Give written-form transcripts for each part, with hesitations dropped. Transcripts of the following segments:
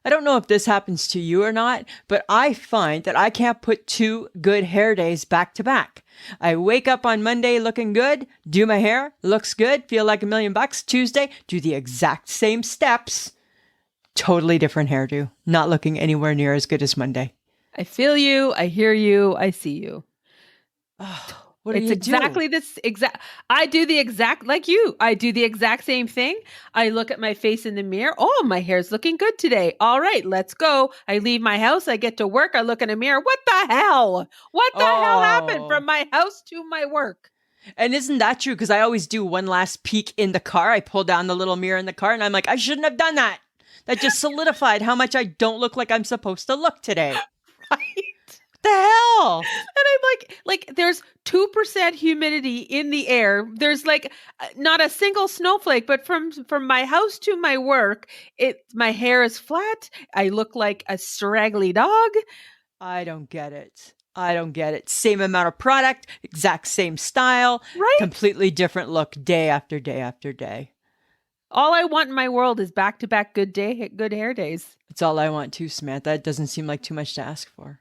I don't know if this happens to you or not, but I find that I can't put 2 good hair days back to back. I wake up on Monday looking good, do my hair, looks good, feel like $1,000,000. Tuesday, do the exact same steps. Totally different hairdo. Not looking anywhere near as good as Monday. I feel you. I hear you. I see you. What do It's you exactly do? this exact. I do the exact like you. I do the exact same thing. I look at my face in the mirror. Oh, my hair's looking good today. All right, let's go. I leave my house. I get to work. I look in a mirror. What the hell? What the hell happened Oh. from my house to my work? And isn't that true? Because I always do one last peek in the car. I pull down the little mirror in the car and I'm like, I shouldn't have done that. That just solidified how much I don't look like I'm supposed to look today. Right? The hell? And I'm like, there's 2% humidity in the air. There's like not a single snowflake, but from my house to my work, my hair is flat. I look like a straggly dog. I don't get it. I don't get it. Same amount of product, exact same style, Right? completely different look day after day after day. All I want in my world is back-to-back good hair days. That's all I want too, Samantha. It doesn't seem like too much to ask for.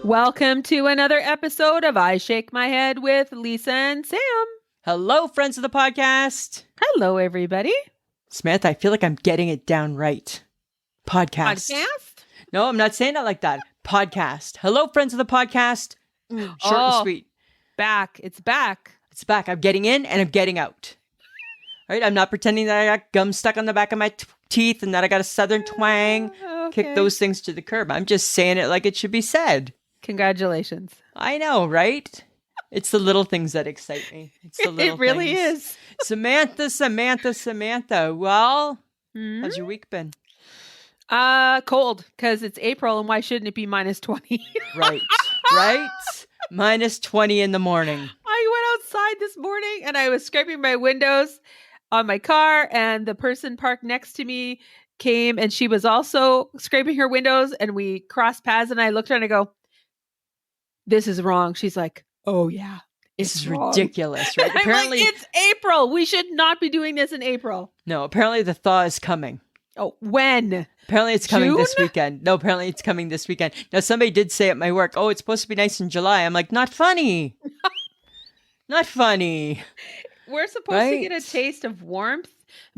Welcome to another episode of I Shake My Head with Lisa and Sam. Hello, friends of the podcast. Hello, everybody. Samantha, I feel like I'm getting it down right. Podcast. No, I'm not saying it like that. Podcast. Hello, friends of the podcast. Short and sweet. Back. It's back. It's back. I'm getting in and I'm getting out. Right? I'm not pretending that I got gum stuck on the back of my teeth and that I got a southern twang. Okay. Kick those things to the curb. I'm just saying it like it should be said. Congratulations. I know, right? It's the little things that excite me. It's the little It really things. is. Samantha. Well, how's your week been? Cold, because it's April, and why shouldn't it be -20? Right. -20 in the morning. I went outside this morning, and I was scraping my windows on my car, and the person parked next to me came, and she was also scraping her windows, and we crossed paths, and I looked at her and I go, this is wrong. She's like, oh yeah, This is wrong. Ridiculous, right? Apparently, it's April. We should not be doing this in April. No, apparently the thaw is coming. Oh, when? Apparently it's coming June? this weekend. No, apparently it's coming this weekend. Now, somebody did say at my work, oh, it's supposed to be nice in July. I'm like, not funny. Not funny. We're supposed to get a taste of warmth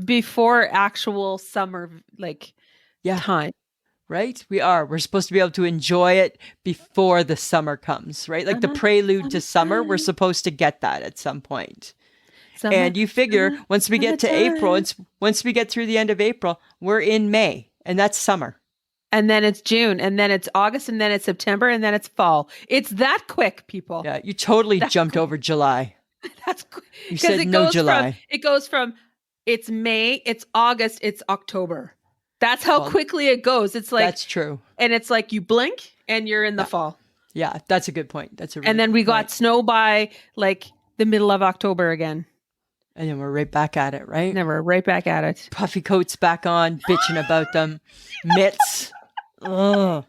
before actual summer, time. Right? We are. We're supposed to be able to enjoy it before the summer comes, right? Like the prelude to summer, we're supposed to get that at some point. And you figure once we get to April, once we get through the end of April, we're in May, and that's summer. And then it's June, and then it's August, and then it's September, and then it's fall. It's that quick, people. Yeah, you totally jumped over July. That's quick. You said no July. It goes from it's May, it's August, it's October. That's how quickly it goes. It's like that's true. And it's like you blink and you're in the fall. Yeah, that's a good point. That's a really and then we good point. got snow by like the middle of October again. And then we're right back at it, right? Never right back at it. Puffy coats back on, bitching about them. Mitts. Ugh.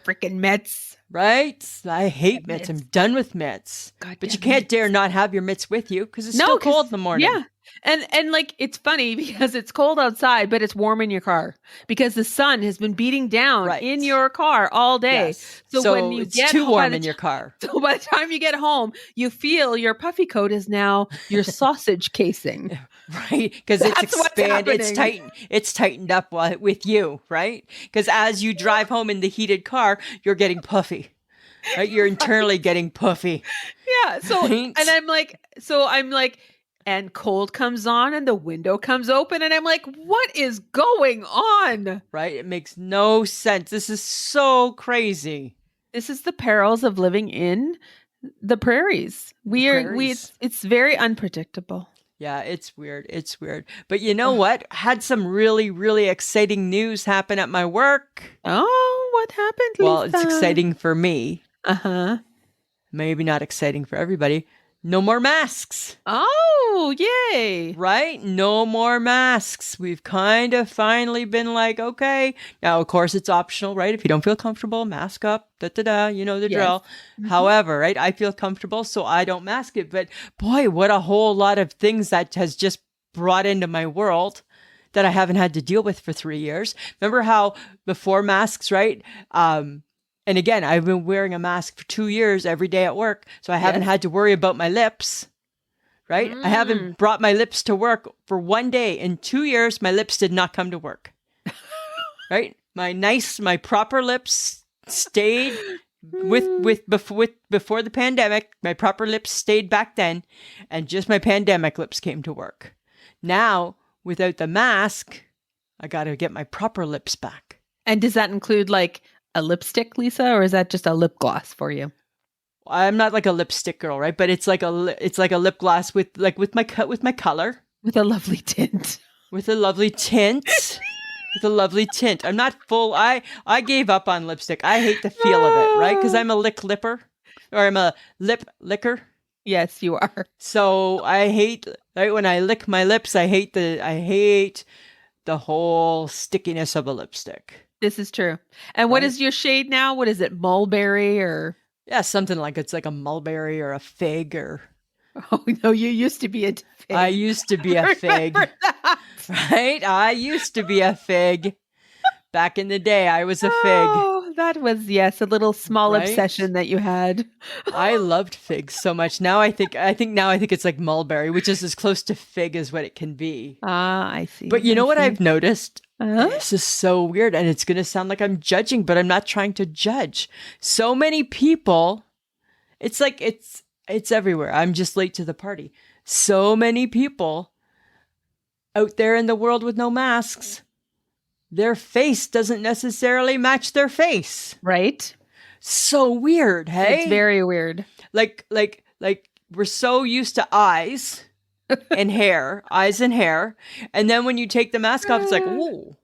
Freaking mitts. Right? I hate mitts. I'm done with mitts. But you can't dare not have your mitts with you because it's still cold in the morning. Yeah. And like, it's funny because it's cold outside, but it's warm in your car because the sun has been beating down in your car all day. Yes. So when you it's get too home, warm in your car. So by the time you get home, you feel your puffy coat is now your sausage casing. Right? Because it's expanded, it's tightened up with you, right? Because as you drive home in the heated car, you're getting puffy. Right? You're internally getting puffy. Yeah. So and I'm like, and cold comes on and the window comes open and I'm like, what is going on? Right? It makes no sense. This is so crazy. This is the perils of living in the prairies. It's very unpredictable. Yeah, it's weird. It's weird. But you know what? Had some really, really exciting news happen at my work. Oh, what happened, Lisa? Well, it's exciting for me. Uh-huh. Maybe not exciting for everybody. no more masks. Oh, yay. Right? No more masks. We've kind of finally been like, okay. Now, of course, it's optional, right? If you don't feel comfortable, mask up, you know the Yes. drill. However, right, I feel comfortable, so I don't mask it. But boy, what a whole lot of things that has just brought into my world that I haven't had to deal with for 3 years. Remember how before masks, right? And again, I've been wearing a mask for 2 years every day at work, so I haven't had to worry about my lips. Right? I haven't brought my lips to work for 1 day. In 2 years, my lips did not come to work. Right? My proper lips stayed before the pandemic. My proper lips stayed back then, and just my pandemic lips came to work. Now, without the mask, I got to get my proper lips back. And does that include like a lipstick, Lisa, or is that just a lip gloss for you? I'm not like a lipstick girl, right? But it's like a lip gloss with my color, with a lovely tint. With a lovely tint. With a lovely tint. I'm not full. I gave up on lipstick. I hate the feel of it, right? Because I'm a lipper, or I'm a lip licker. Yes, you are. So I hate, right, when I lick my lips. I hate the whole stickiness of a lipstick. This is true. And what is your shade now? What is it? Mulberry or? Yeah, something like it's like a mulberry or a fig or. Oh no, you used to be a fig. I used to be a fig. Right? I used to be a fig. Back in the day, I was a fig. Oh, that was, yes, a little small obsession that you had. I loved figs so much. Now I think it's like mulberry, which is as close to fig as what it can be. Ah, I see. But you know what I've noticed? This is so weird, and it's going to sound like I'm judging, but I'm not trying to judge. So many people, it's like it's everywhere. I'm just late to the party. So many people out there in the world with no masks. Their face doesn't necessarily match their face. Right? So weird, hey? It's very weird. Like we're so used to eyes and hair. And then when you take the mask off, it's like, oh,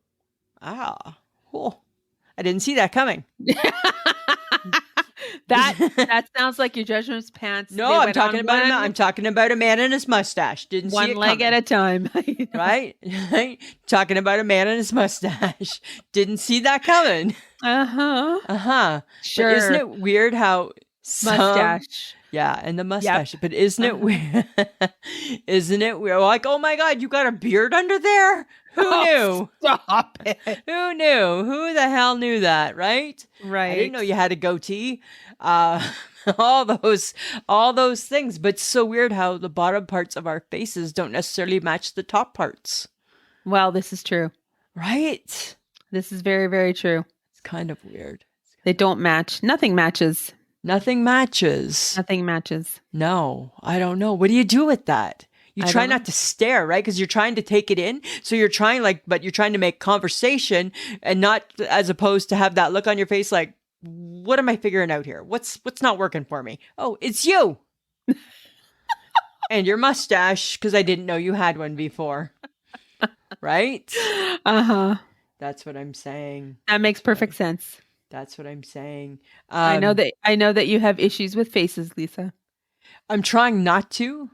I didn't see that coming. That sounds like your judgment's pants. No, I'm talking about a man and his mustache. Didn't see it coming. One leg at a time. Right? Talking about a man and his mustache. Didn't see that coming. Sure. But isn't it weird how mustache? Yeah, and the mustache. Yep. But isn't it weird? Isn't it weird? Like, oh my God, you got a beard under there? Who knew? Stop it. Who knew? Who the hell knew that, right? Right. I didn't know you had a goatee. All those things. But it's so weird how the bottom parts of our faces don't necessarily match the top parts. Well, this is true. Right? This is very, very true. It's kind of weird. They don't match. Nothing matches. Nothing matches. Nothing matches. No, I don't know. What do you do with that? You try not to stare, right? Because you're trying to take it in. So you're trying but you're trying to make conversation and not as opposed to have that look on your face like, what am I figuring out here? What's not working for me? Oh, it's you. And your mustache, because I didn't know you had one before. Right? That's what I'm saying. That makes perfect sense. That's what I'm saying. I know that you have issues with faces, Lisa. I'm trying not to,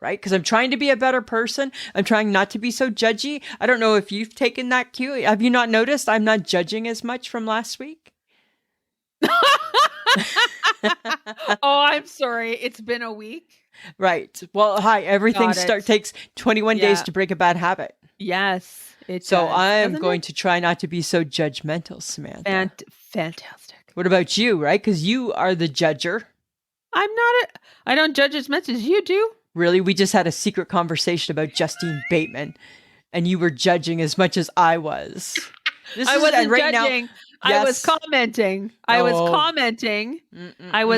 right? Because I'm trying to be a better person. I'm trying not to be so judgy. I don't know if you've taken that cue. Have you not noticed I'm not judging as much from last week? Oh, I'm sorry. It's been a week. Right. Well, hi. Everything takes 21 days to break a bad habit. Yes. So I am going to try not to be so judgmental, Samantha. Fantastic. What about you, right? Because you are the judger. I don't judge as much as you do. Really? We just had a secret conversation about Justine Bateman, and you were judging as much as I was. I wasn't judging. I was commenting. I was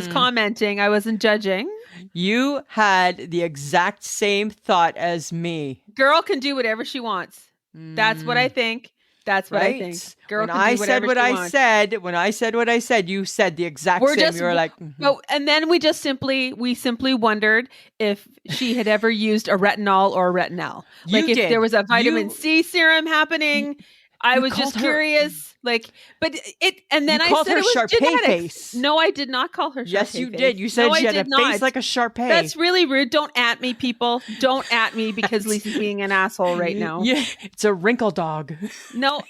commenting. I wasn't judging. You had the exact same thought as me. Girl can do whatever she wants. That's what I think. That's what I think. Girl can do whatever she wants. When I said what I said, you said the exact same. You were like, oh, and then we simply wondered if she had ever used a retinol or a retinol. If there was a vitamin C serum happening. I was just curious. Like, but and then You I called said her it was Shar-Pei genetics. face. No, I did not call her Shar-Pei Yes, you face. did. You said No, she I had a did face not. like a Shar-Pei. That's really rude. Don't at me, people. Don't at me because Lisa's being an asshole right now. Yeah, it's a wrinkle dog. No,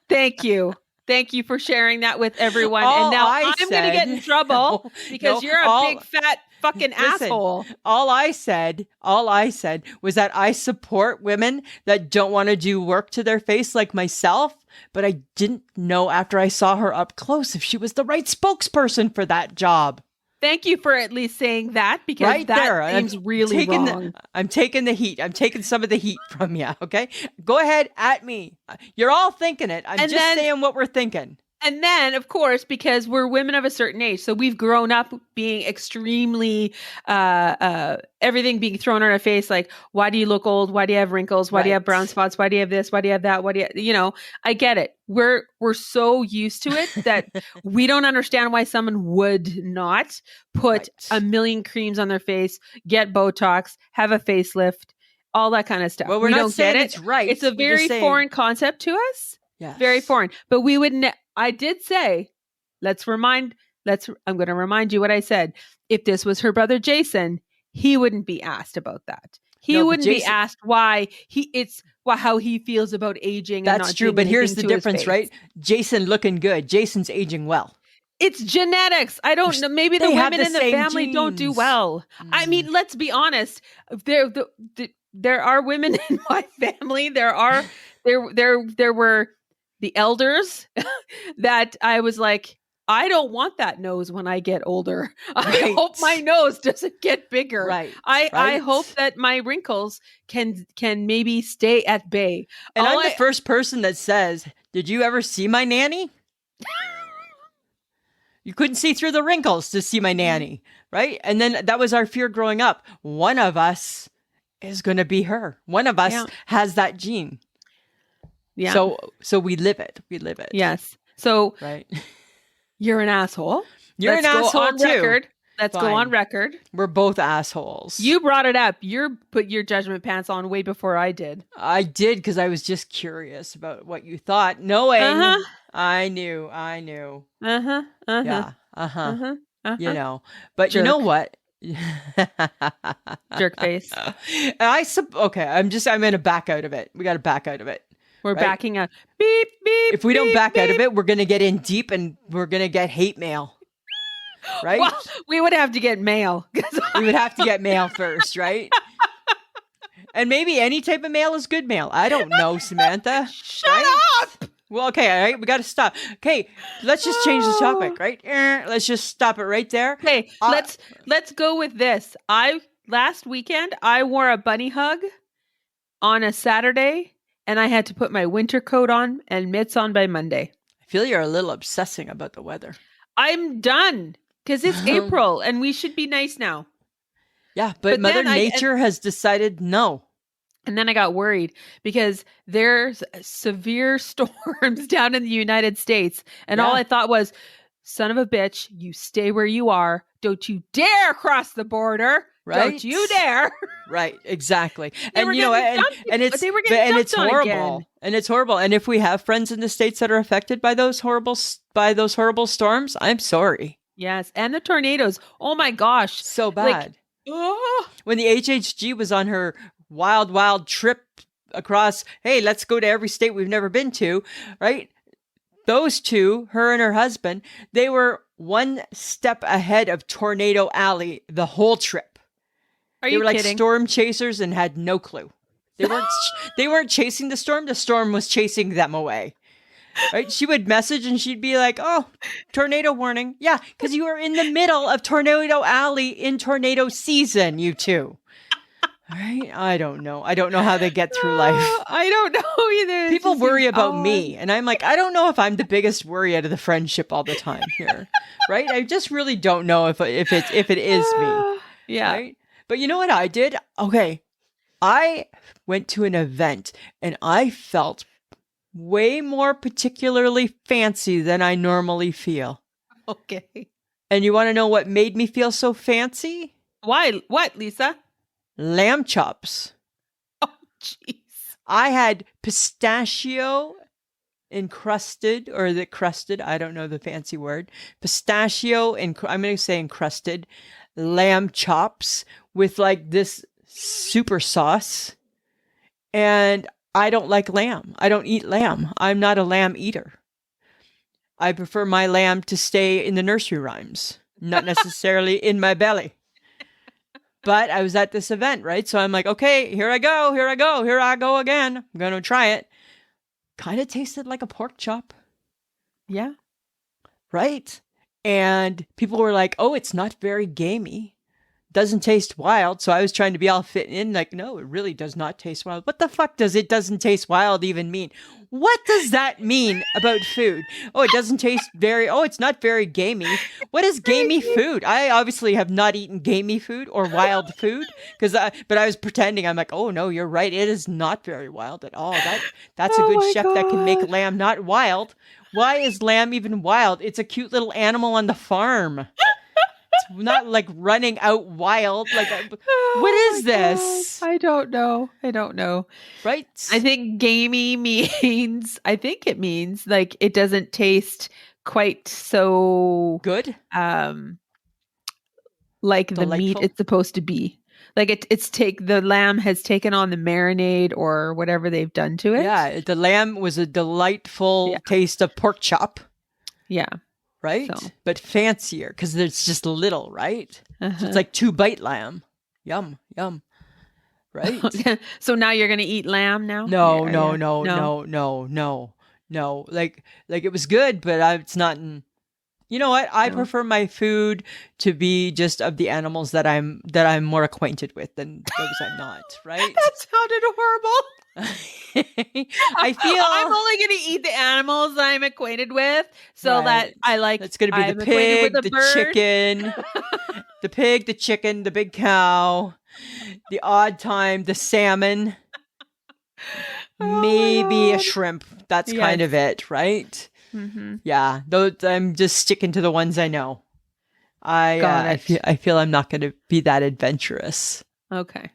thank you. Thank you for sharing that with everyone. All and now I I'm going to get in said- trouble because no, you're a big fat fucking asshole. All I said was that I support women that don't want to do work to their face like myself, but I didn't know after I saw her up close if she was the right spokesperson for that job. Thank you for at least saying that because Right that there. seems really wrong. I'm taking the heat. I'm taking some of the heat from you. Okay. Go ahead at me. You're all thinking it. I'm just saying what we're thinking. And then, of course, because we're women of a certain age, so we've grown up being extremely, everything being thrown on our face. Like, why do you look old? Why do you have wrinkles? Why do you have brown spots? Why do you have this? Why do you have that? Why do you, I get it. We're so used to it that we don't understand why someone would not put a million creams on their face, get Botox, have a facelift, all that kind of stuff. Well, we don't get it. It's right. It's a very foreign concept to us. Yes. Very foreign. But we would I did say, I'm going to remind you what I said. If this was her brother Jason, he wouldn't be asked about that. He wouldn't be asked how he feels about aging. That's and not true. But here's the difference, face. right? Jason looking good. Jason's aging well. It's genetics. I don't know. Maybe the women in the family genes. don't do well. I mean, let's be honest. There are women in my family. There were the elders that I was like, I don't want that nose when I get older. I hope my nose doesn't get bigger. Right. I hope that my wrinkles can maybe stay at bay. And I'm the first person that says, did you ever see my nanny? You couldn't see through the wrinkles to see my nanny, right? And then that was our fear growing up. One of us is going to be her. One of us has that gene. Yeah. So we live it. We live it. Yes. So right. You're an asshole. Let's an asshole on too. Record. Let's go on record. We're both assholes. You brought it up. You put your judgment pants on way before I did. I did because I was just curious about what you thought. Knowing I knew. Yeah. You know. But you know what? Jerk face. Okay. I'm going to back out of it. We got to back out of it. We're backing up. Beep, beep. If we don't back out of it, we're going to get in deep and we're going to get hate mail. Right? Well, we would have to get mail. We would have to get mail first, right? And maybe any type of mail is good mail. I don't know, Samantha. Shut up! Well, okay, all right. We got to stop. Okay, let's just change the topic, right? Let's just stop it right there. Okay, let's go with this. Last weekend, I wore a bunny hug on a Saturday. And I had to put my winter coat on and mitts on by Monday. I feel you're a little obsessing about the weather. I'm done because it's April and we should be nice now. Yeah, but Mother Nature has decided no. And then I got worried because there's severe storms down in the United States. And all I thought was, son of a bitch, you stay where you are. Don't you dare cross the border. Right? Don't you dare. Right, exactly. And you know, and it's horrible. Again. And it's horrible. And if we have friends in the States that are affected by those horrible storms, I'm sorry. Yes, and the tornadoes. Oh my gosh. So bad. When the HHG was on her wild trip across, hey, let's go to every state we've never been to, right? Those two, her and her husband, they were one step ahead of Tornado Alley the whole trip. They were like storm chasers and had no clue. They weren't chasing the storm. The storm was chasing them away. Right? She would message and she'd be like, "Oh, tornado warning." Yeah, because you were in the middle of Tornado Alley in tornado season, you two. All right? I don't know. I don't know how they get through life. I don't know either. People worry about me. And I'm like, I don't know if I'm the biggest worry out of the friendship all the time here. Right? I just really don't know if it is me. Yeah. Right? But you know what I did? Okay. I went to an event and I felt way more particularly fancy than I normally feel. Okay. And you want to know what made me feel so fancy? Why? What, Lisa? Lamb chops. Oh, jeez. I had pistachio encrusted, or the crusted, I don't know the fancy word, pistachio, and I'm going to say encrusted lamb chops with like this super sauce. And I don't like lamb. I don't eat lamb. I'm not a lamb eater. I prefer my lamb to stay in the nursery rhymes, not necessarily in my belly. But I was at this event, right? So I'm like, okay, here I go again. I'm going to try it. Kind of tasted like a pork chop. Yeah. Right? And people were like, oh, it's not very gamey. Doesn't taste wild. So I was trying to be all fit in, like, no, it really does not taste wild. What the fuck does it doesn't taste wild even mean? What does that mean about food? Oh, it doesn't taste it's not very gamey. What is gamey food? I obviously have not eaten gamey food or wild food but I was pretending. I'm like, oh no, you're right. It is not very wild at all. That's a good chef that can make lamb not wild. Why is lamb even wild? It's a cute little animal on the farm. It's not like running out wild. Like, what is this? I don't know. Right? I think gamey means, it means like it doesn't taste quite so good. Like Delightful. The meat it's supposed to be. Like the lamb has taken on the marinade or whatever they've done to it. Yeah, the lamb was a delightful taste of pork chop. Yeah. Right? So. But fancier because it's just little, right? So it's like 2-bite lamb. Yum, yum. Right? So now you're going to eat lamb now? No. Like it was good, but it's not you know what? I prefer my food to be just of the animals that I'm more acquainted with than those I'm not, right? That sounded horrible. I feel I'm only going to eat the animals that I'm acquainted with, so that I like. It's going to be the pig, the chicken, the pig, the chicken, the big cow, the odd time, the salmon, maybe a shrimp. That's kind of it, right? Mm-hmm. Yeah, those I'm just sticking to the ones I know. I feel I'm not going to be that adventurous. Okay.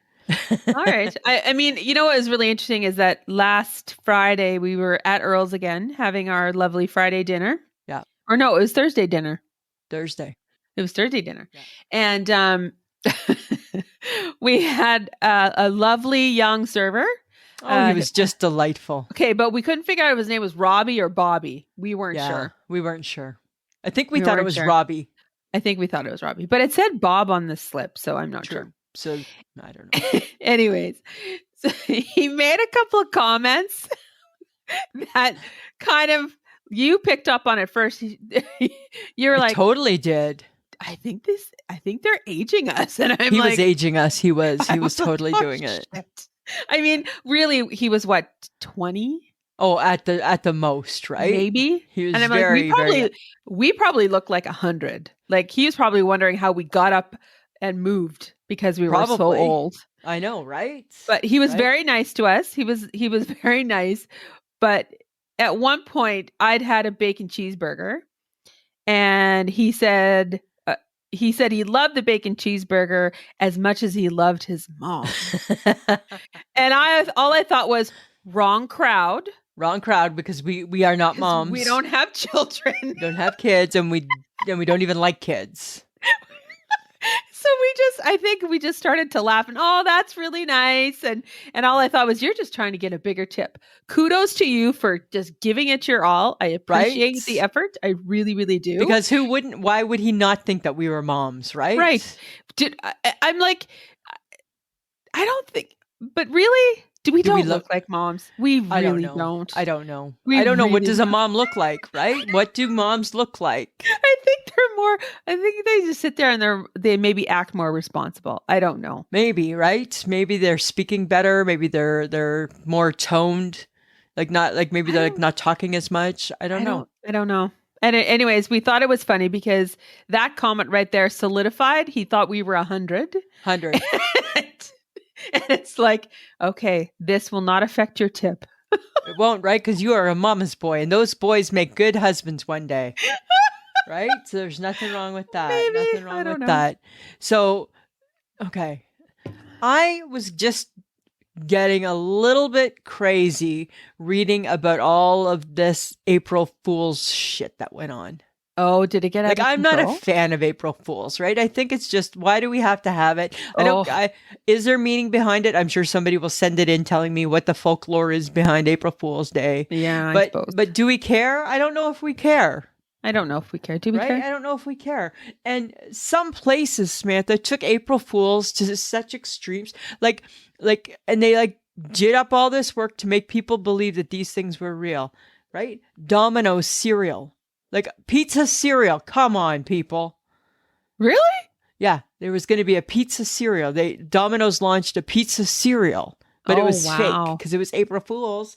All right. I mean, you know what is really interesting is that last Friday we were at Earl's again having our lovely Friday dinner. Yeah. Or no, it was Thursday dinner. Thursday. It was Thursday dinner. Yeah. And we had a lovely young server. Oh, he was just delightful. Okay, but we couldn't figure out if his name was Robbie or Bobby. We weren't sure. We weren't sure. I think we thought it was Robbie. I think we thought it was Robbie. But it said Bob on the slip, so I'm not sure. So, I don't know. Anyways, so he made a couple of comments that kind of, you picked up on it first. You're like, totally did. I think they're aging us. And he was aging us. He was totally doing it. I mean, really, he was what, 20? Oh, at the most, right? Maybe. He was and I'm very, we probably look like 100. Like he was probably wondering how we got up and moved because we were so old. I know, right? But he was very nice to us. He was very nice. But at one point, I'd had a bacon cheeseburger, and he said he loved the bacon cheeseburger as much as he loved his mom. And all I thought was wrong crowd. Wrong crowd, because we are not moms. We don't have children. We don't have kids, and we don't even like kids. So I think we just started to laugh and, oh, that's really nice. And all I thought was, you're just trying to get a bigger tip. Kudos to you for just giving it your all. I appreciate the effort. I really, really do. Because why would he not think that we were moms, right? Right. I'm like, I don't think, but really? We don't look like moms. We really don't. I don't know. I don't know. What does a mom look like, right? What do moms look like? I think they just sit there and they maybe act more responsible. I don't know. Maybe, right? Maybe they're speaking better. Maybe they're more toned. Maybe they're not talking as much. I don't know. I don't know. And anyways, we thought it was funny because that comment right there solidified. He thought we were 100. 100. And it's like, okay, this will not affect your tip. It won't, right? Because you are a mama's boy, and those boys make good husbands one day, right? So there's nothing wrong with that. Maybe. Nothing wrong with that. So, okay. I was just getting a little bit crazy reading about all of this April Fool's shit that went on. Oh, did it get out Like, of I'm not a control? fan of April Fools, right? I think it's just, why do we have to have it? Oh. Is there meaning behind it? I'm sure somebody will send it in telling me what the folklore is behind April Fool's Day. Yeah, I But suppose. but do we care? I don't know if we care. I don't know if we care. Do we Right? care? I don't know if we care. And some places, Samantha, took April Fools to such extremes. And they did up all this work to make people believe that these things were real, right? Domino's cereal. Like pizza cereal. Come on, people. Really? Yeah, there was going to be a pizza cereal. Domino's launched a pizza cereal, but it was fake because it was April Fools.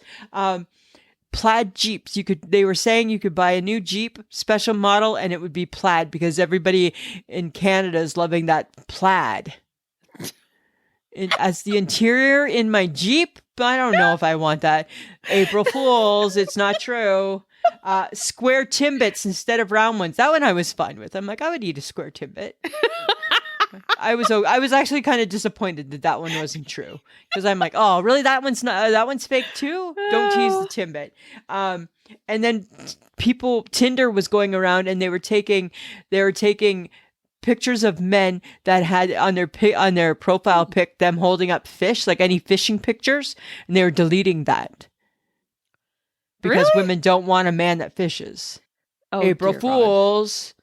Plaid Jeeps. They were saying you could buy a new Jeep special model and it would be plaid because everybody in Canada is loving that plaid. As the interior in my Jeep, I don't know if I want that. April Fools, it's not true. Square Timbits instead of round ones. That one I was fine with. I'm like, I would eat a square Timbit. I was actually kind of disappointed that one wasn't true because I'm like, oh, really? That one's fake too. Don't tease the Timbit. And then Tinder was going around and they were taking pictures of men that had on their profile pic them holding up fish, like any fishing pictures, and they were deleting that because women don't want a man that fishes. Oh, April dear Fools.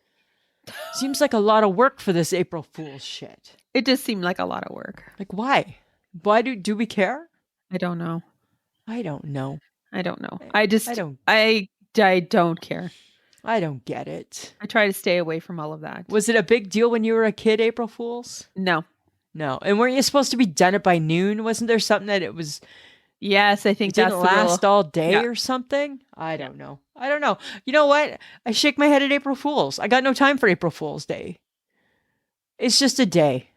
Seems like a lot of work for this April Fool's shit. It does seem like a lot of work. Like, why? Why do we care? I don't know. I don't know. I don't care. I don't get it. I try to stay away from all of that. Was it a big deal when you were a kid, April Fools? No. And weren't you supposed to be done it by noon? Wasn't there something that it was? Yes, I think it didn't last all day or something. I don't know. You know what? I shake my head at April Fools. I got no time for April Fool's Day. It's just a day.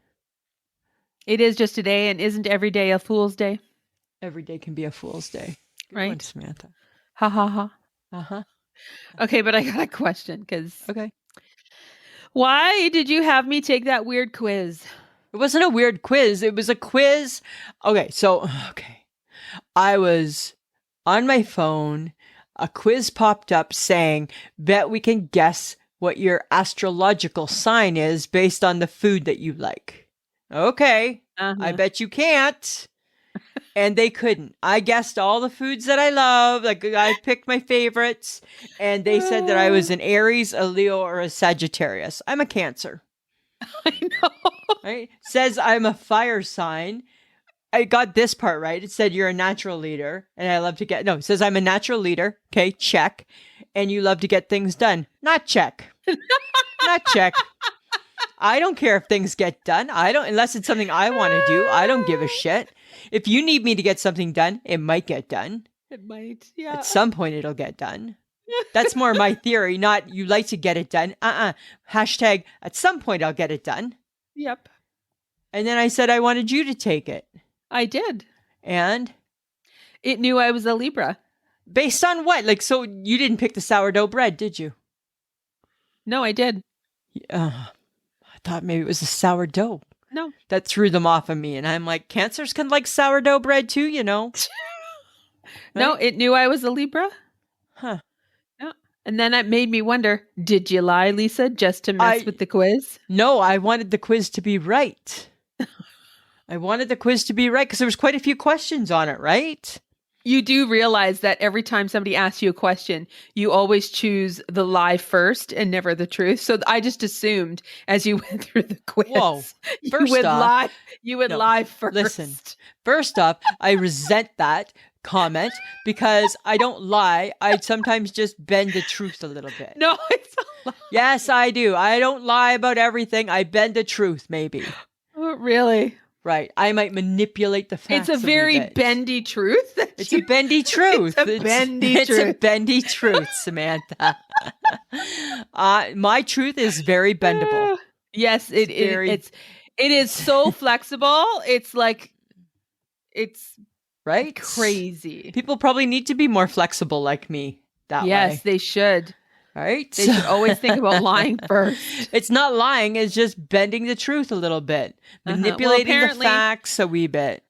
It is just a day, and isn't every day a Fool's Day? Every day can be a Fool's Day. Good right, one, Samantha. Ha ha ha. Uh-huh. Okay, but I got a question okay. Why did you have me take that weird quiz? It wasn't a weird quiz. It was a quiz. Okay. I was on my phone. A quiz popped up saying, bet we can guess what your astrological sign is based on the food that you like. Okay. I bet you can't. And they couldn't. I guessed all the foods that I love. Like, I picked my favorites. And they said that I was an Aries, a Leo, or a Sagittarius. I'm a Cancer. I know. Right? Says I'm a fire sign. I got this part right. It said you're a natural leader. And I love to it says I'm a natural leader. Okay, check. And you love to get things done. Not check. Not check. I don't care if things get done. Unless it's something I want to do. I don't give a shit. If you need me to get something done, it might get done. It might, yeah. At some point, it'll get done. That's more my theory, not you like to get it done. Hashtag, at some point, I'll get it done. Yep. And then I said I wanted you to take it. I did. And? It knew I was a Libra. Based on what? So you didn't pick the sourdough bread, did you? No, I did. I thought maybe it was the sourdough. No. That threw them off of me. And I'm like, Cancers can like sourdough bread too, you know? No, it knew I was a Libra. Huh. Yeah. And then it made me wonder, did you lie, Lisa, just to mess with the quiz? No, I wanted the quiz to be right. I wanted the quiz to be right because there was quite a few questions on it, right? You do realize that every time somebody asks you a question, you always choose the lie first and never the truth. So I just assumed as you went through the quiz, you would lie first. Listen, first off, I resent that comment because I don't lie. I sometimes just bend the truth a little bit. No, it's a lie. Yes, I do. I don't lie about everything. I bend the truth, maybe. Oh, really? Right. I might manipulate the facts. It's a very bendy truth. It's a bendy truth. It's a bendy truth, Samantha. My truth is very bendable. Yes, it is so flexible. It's like right? Crazy. People probably need to be more flexible like me that way. Yes, they should. Right? They should always think about lying first. It's not lying. It's just bending the truth a little bit. Manipulating the facts a wee bit.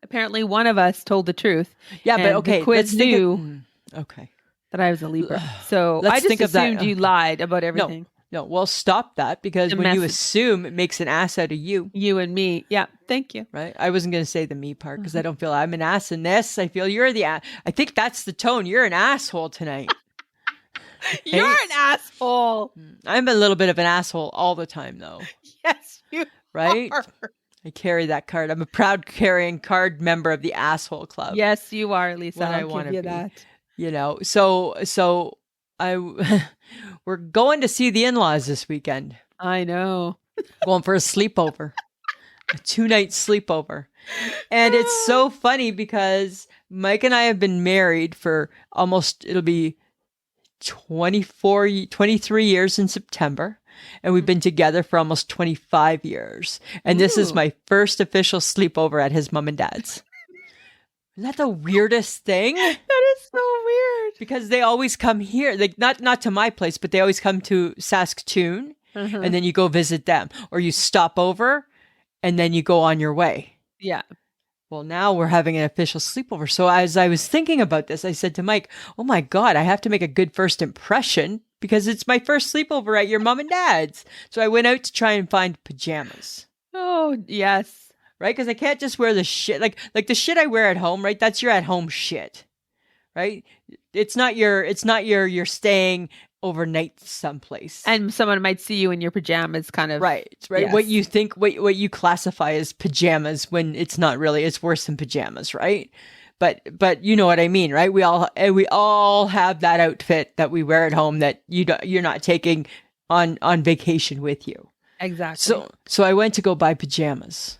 apparently one of us told the truth. Yeah, but and okay, the quiz knew okay. that I was a Libra. So Let's I just think of that. assumed you lied about everything. No, well, stop that, because The when you message. assume, it makes an ass out of you, You and me. Yeah. Thank you. right? I wasn't going to say the me part because I don't feel I'm an ass in this. I feel you're the ass. I think that's the tone. You're an asshole tonight. You're an asshole. I'm a little bit of an asshole all the time, though, Yes, you right? are. I carry that card. I'm a proud carrying card member of the asshole club. Yes, you are, Lisa. When I I'll wanna give you be. that. You know, so I we're going to see the in-laws this weekend. I know. Going for a sleepover. A 2-night sleepover. And it's so funny because Mike and I have been married for it'll be 23 years in September. And we've been together for almost 25 years. And this is Ooh. my first official sleepover at his mom and dad's. Isn't that the weirdest thing? That is so weird. Because they always come here, like not to my place, but they always come to Saskatoon, and then you go visit them, or you stop over, and then you go on your way. Yeah. Well, now we're having an official sleepover. So as I was thinking about this, I said to Mike, "Oh my God, I have to make a good first impression because it's my first sleepover at your mom and dad's." So I went out to try and find pajamas. Oh, yes. Right? Because I can't just wear the shit like the shit I wear at home, right? That's your at home shit. Right? It's not you're staying overnight someplace. And someone might see you in your pajamas kind of. Right. Yes. What you think, what you classify as pajamas when it's not really, it's worse than pajamas, right? But you know what I mean, right? We all have that outfit that we wear at home that you're not taking on vacation with you. Exactly. So I went to go buy pajamas.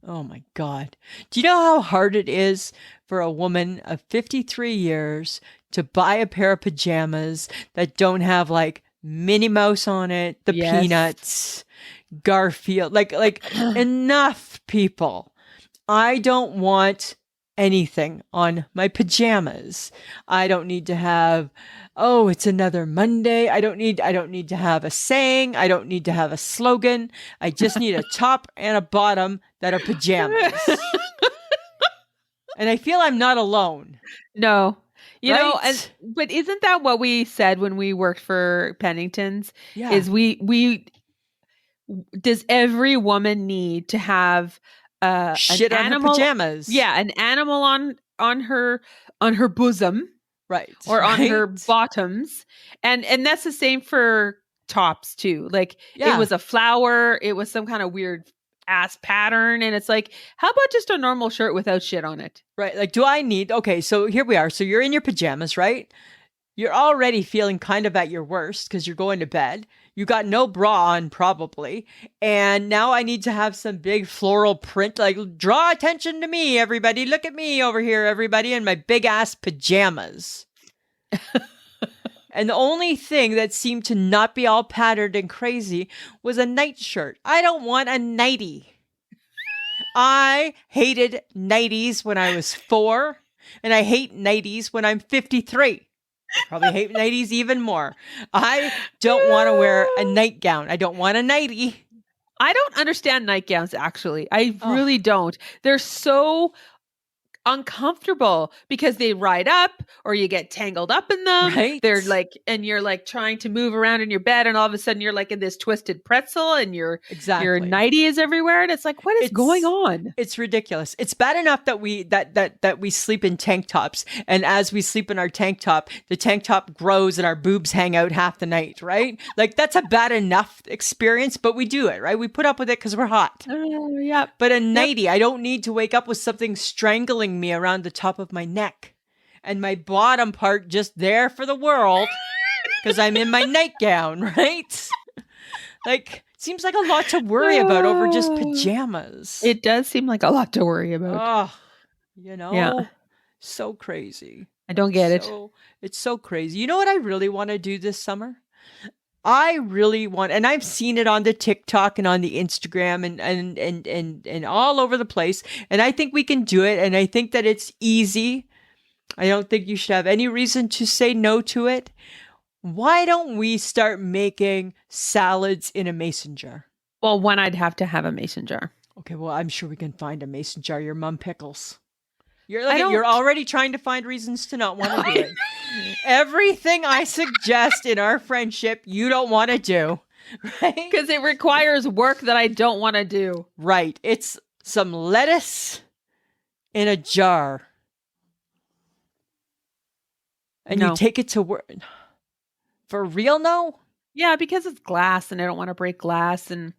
Oh my God. Do you know how hard it is for a woman of 53 years to buy a pair of pajamas that don't have like Minnie Mouse on it, the Yes. Peanuts, Garfield, like enough, people. I don't want anything on my pajamas. I don't need to have, oh, it's another Monday. I don't need to have a saying. I don't need to have a slogan. I just need a top and a bottom that are pajamas. And I feel I'm not alone. No. You know, Right? but isn't that what we said when we worked for Pennington's? Yeah. Is we does every woman need to have Shit an on animal? her pajamas. Yeah, an animal on her bosom Right. or on her Right? bottoms, and that's the same for tops too. Like Yeah. it was a flower, it was some kind of weird ass pattern, and it's like, how about just a normal shirt without shit on it? Right. Like, do I need, okay, so here we are. So you're in your pajamas, right? You're already feeling kind of at your worst because you're going to bed. You got no bra on, probably. And now I need to have some big floral print, like, draw attention to me, everybody. Look at me over here, everybody, in my big ass pajamas. And the only thing that seemed to not be all patterned and crazy was a nightshirt. I don't want a nightie. I hated nighties when I was 4, and I hate nighties when I'm 53. Probably hate nighties even more. I don't want to wear a nightgown. I don't want a nightie. I don't understand nightgowns, actually. I really don't. They're so uncomfortable because they ride up or you get tangled up in them. Right. They're like, and you're like trying to move around in your bed, and all of a sudden you're like in this twisted pretzel, and your nightie is everywhere, and it's like, what is going on? It's ridiculous. It's bad enough that we sleep in tank tops, and as we sleep in our tank top, the tank top grows and our boobs hang out half the night, right? Like, that's a bad enough experience, but we do it, right? We put up with it because we're hot. Yeah. But a nightie, I don't need to wake up with something strangling me around the top of my neck and my bottom part just there for the world because I'm in my nightgown, right? Like, seems like a lot to worry about over just pajamas. It does seem like a lot to worry about. Oh, Yeah. So crazy. I don't get it. It's so crazy. You know what I really want to do this summer? I really want, and I've seen it on the TikTok and on the Instagram and all over the place. And I think we can do it. And I think that it's easy. I don't think you should have any reason to say no to it. Why don't we start making salads in a mason jar? Well, one, I'd have to have a mason jar. Okay, well, I'm sure we can find a mason jar. Your mom pickles. I don't- You're already trying to find reasons to not want to do it. Everything I suggest in our friendship, you don't want to do. Right? Because it requires work that I don't want to do. Right. It's some lettuce in a jar. And No. you take it to work. For real, no? Yeah, because it's glass and I don't want to break glass, and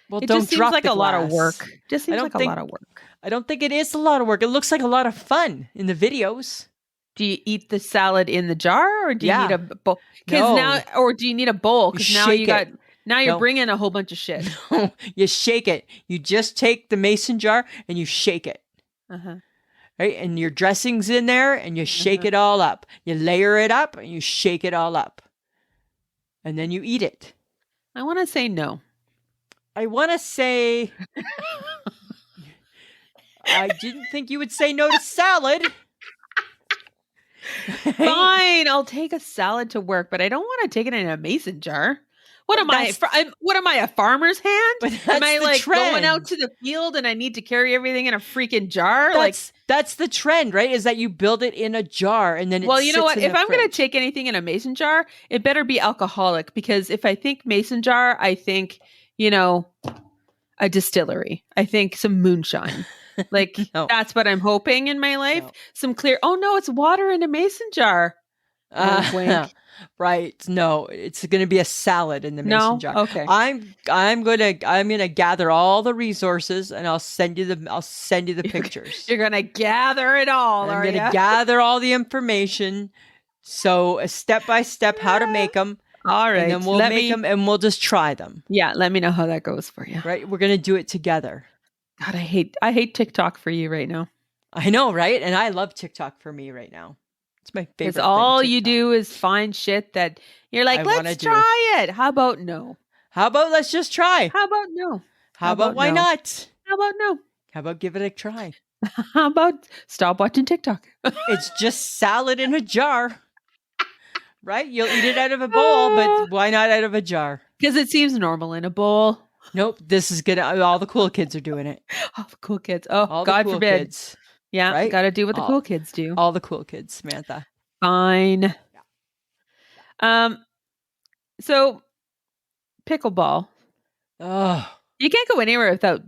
Well, it don't just seems drop like the a lot of glass. work. Just seems don't like a think- lot of work. I don't think it is a lot of work. It looks like a lot of fun in the videos. Do you eat the salad in the jar, or do you Yeah. need a bowl? No. Or do you need a bowl? Because now shake you got it. now you're No. bringing a whole bunch of shit. You shake it. You just take the mason jar and you shake it. Uh-huh. Right? And your dressing's in there and you shake it all up. You layer it up and you shake it all up. And then you eat it. I want to say no. I want to say I didn't think you would say no to salad. Fine, I'll take a salad to work, but I don't want to take it in a mason jar. What am I? What am I? A farmer's hand? But Am that's I the like going trend. out to the field and I need to carry everything in a freaking jar? That's the trend, right? Is that you build it in a jar and then it Well, you know sits what? in If the I'm going to fridge. take anything in a mason jar, it better be alcoholic, because if I think mason jar, I think, a distillery. I think some moonshine. Like No. that's what I'm hoping in my life. No. Some clear. Oh no, it's water in a mason jar. Wink, wink. Right. No, it's going to be a salad in the mason No? jar. Okay. I'm going to gather all the resources and I'll send you the pictures. You're going to gather it all, I'm are going you? to gather all the information. So step by step how to make them. All right. And then we'll make them and we'll just try them. Yeah, let me know how that goes for you. Right? We're going to do it together. God, I hate TikTok for you right now. I know, right? And I love TikTok for me right now. It's my favorite Because thing, all you TikTok. do is find shit that you're like, I wanna let's do. try it. How about no? How about let's just try? How about no? How about why no? not? How about no? How about give it a try? How about stop watching TikTok? It's just salad in a jar. Right? You'll eat it out of a bowl, but why not out of a jar? Because it seems normal in a bowl. Nope. This is gonna all the cool kids are doing it. All the cool kids. Oh, All God the cool forbid. kids. Yeah, right? got to do what the All- cool kids do. All the cool kids, Samantha. Fine. So pickleball. Oh. You can't go anywhere without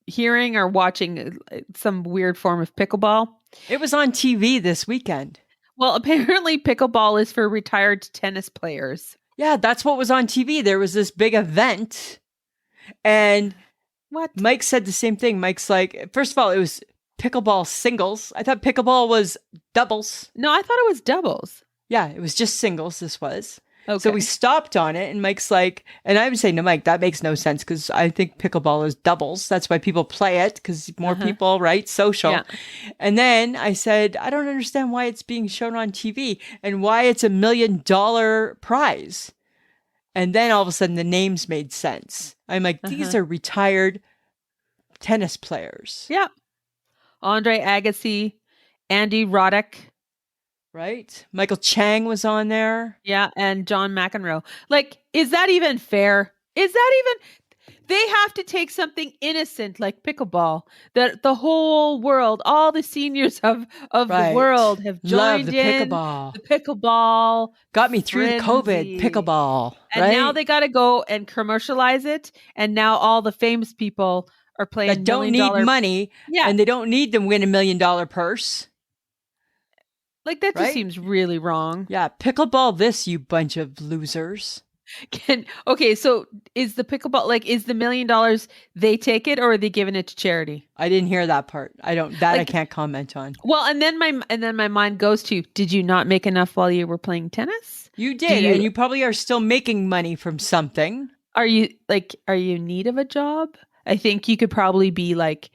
hearing or watching some weird form of pickleball. It was on TV this weekend. Well, apparently pickleball is for retired tennis players. Yeah, that's what was on TV. There was this big event. And What? Mike said the same thing. Mike's like, first of all, it was pickleball singles. I thought pickleball was doubles. No, I thought it was doubles. Yeah, it was just singles. This was. Okay. So we stopped on it, and Mike's like, and I would say, no, Mike, that makes no sense because I think pickleball is doubles. That's why people play it because more people, right? Social. Yeah. And then I said, I don't understand why it's being shown on TV and why it's $1 million prize. And then all of a sudden the names made sense. I'm like, these are retired tennis players. Yeah. Andre Agassi, Andy Roddick. Right? Michael Chang was on there. Yeah, and John McEnroe. Like, is that even fair? Is that even... They have to take something innocent like pickleball that the whole world, all the seniors of Right. the world have joined Love the in. pickleball. The pickleball. Got me through the COVID. frenzy. Pickleball. And right? now they got to go and commercialize it. And now all the famous people are playing that don't need $1 million money. Yeah. And they don't need to win $1 million purse. Like, that Right? just seems really wrong. Yeah. Pickleball this, you bunch of losers. Okay, so is the pickleball, like, is the $1 million they take it, or are they giving it to charity? I didn't hear that part. I Like- can't comment on. Well, and then my mind goes to, did you not make enough while you were playing tennis? You did, you- and you probably are still making money from something. Are you in need of a job? I think you could probably be like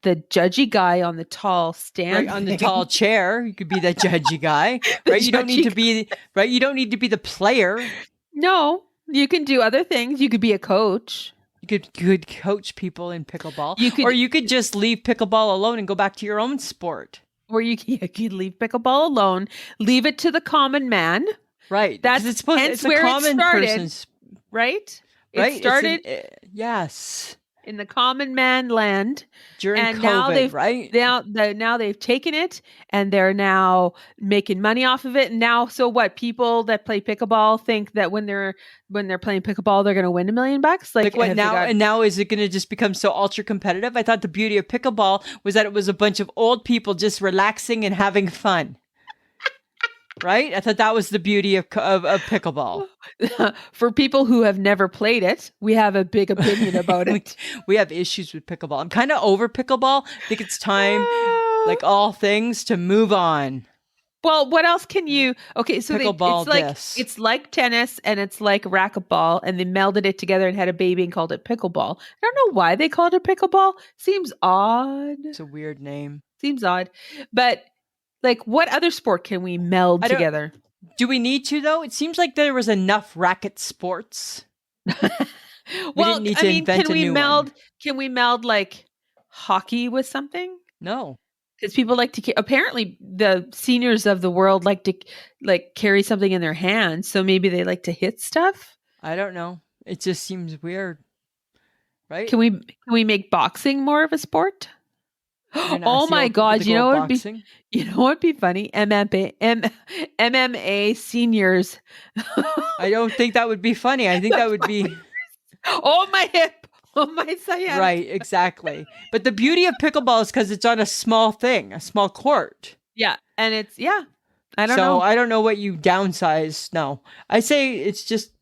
the judgy guy on the tall stand. Right on the thing. tall chair. You could be that judgy guy. The Right? You don't need judgy to be right. You don't need to be the player. No, you can do other things. You could be a coach. You could coach people in pickleball. You could- or you could just leave pickleball alone and go back to your own sport. Or you could leave pickleball alone, leave it to the common man, Right. That's 'Cause it's supposed hence it's a where it common started. person's right? right. It started. Yes. in the common man land. during And COVID, now right? now they've taken it and they're now making money off of it. And now, so what? People that play pickleball think that when they're playing pickleball, they're going to win $1 million. Like what have they now? got- And now is it going to just become so ultra competitive? I thought the beauty of pickleball was that it was a bunch of old people just relaxing and having fun. Right? I thought that was the beauty of pickleball. For people who have never played it, we have a big opinion about it. We have issues with pickleball. I'm kind of over pickleball. I think it's time, like all things, to move on. Well, what else can you? Okay, so Pickleball it's like tennis and it's like racquetball, and they melded it together and had a baby and called it pickleball. I don't know why they called it pickleball. Seems odd. It's a weird name. Seems odd, but like, what other sport can we meld together? Do we need to though? It seems like there was enough racket sports. Well, didn't need to invent can a we new meld? one. Can we meld like hockey with something? No. Because people like to, apparently the seniors of the world like to carry something in their hands. So maybe they like to hit stuff. I don't know. It just seems weird. Right? Can we make boxing more of a sport? Oh my God. You know what would be funny? MMA seniors. I don't think that would be funny. I think that would be. Oh, my hip. Oh, my sciatica. Right, exactly. But the beauty of pickleball is because it's on a small thing, a small court. Yeah. And I don't know. So I don't know what you downsize. No, I say it's just,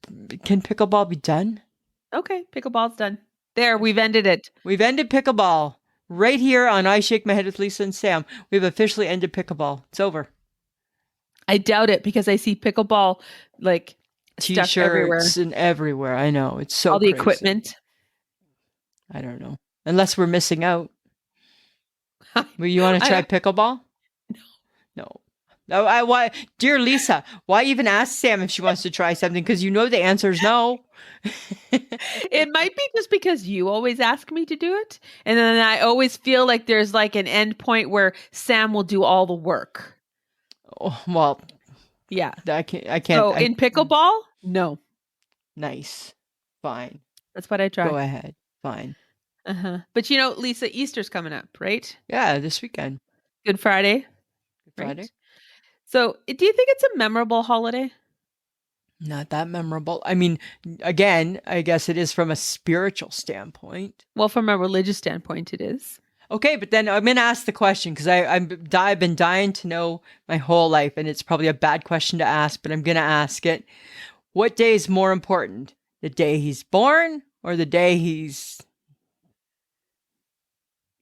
can pickleball be done? Okay. Pickleball's done. There, we've ended it. We've ended pickleball. Right here on I Shake My Head with Lisa and Sam, we've officially ended pickleball. It's over. I doubt it because I see pickleball like stuff everywhere. T-shirts and everywhere. I know. It's so all the crazy. equipment. I don't know. Unless we're missing out. Well, you want to try pickleball? No. No. Why, dear Lisa, why even ask Sam if she wants to try something? Because you know the answer is no. It might be just because you always ask me to do it. And then I always feel like there's like an end point where Sam will do all the work. Oh, well, yeah. I can't. So in pickleball, no. Nice. Fine. That's what I try. Go ahead. Fine. But Lisa, Easter's coming up, right? Yeah, this weekend. Good Friday. Good Friday. Right? So do you think it's a memorable holiday? Not that memorable. I mean, again, I guess it is from a spiritual standpoint. Well, from a religious standpoint, it is. Okay, but then I'm going to ask the question because I've been dying to know my whole life, and it's probably a bad question to ask, but I'm going to ask it. What day is more important? The day he's born or the day he's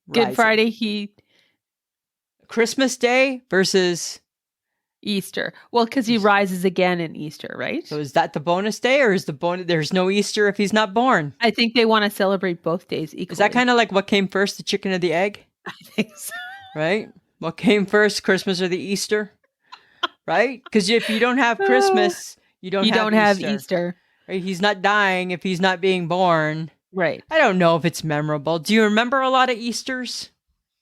rising? Good Friday, Christmas Day versus Easter. Well, because he rises again in Easter, right? So is that the bonus day, or is there's no Easter if he's not born? I think they want to celebrate both days equally. Is that kind of like what came first, the chicken or the egg? I think so. Right? What came first, Christmas or the Easter? Right? Because if you don't have Christmas, you don't have Easter. Right? He's not dying if he's not being born. Right. I don't know if it's memorable. Do you remember a lot of Easters?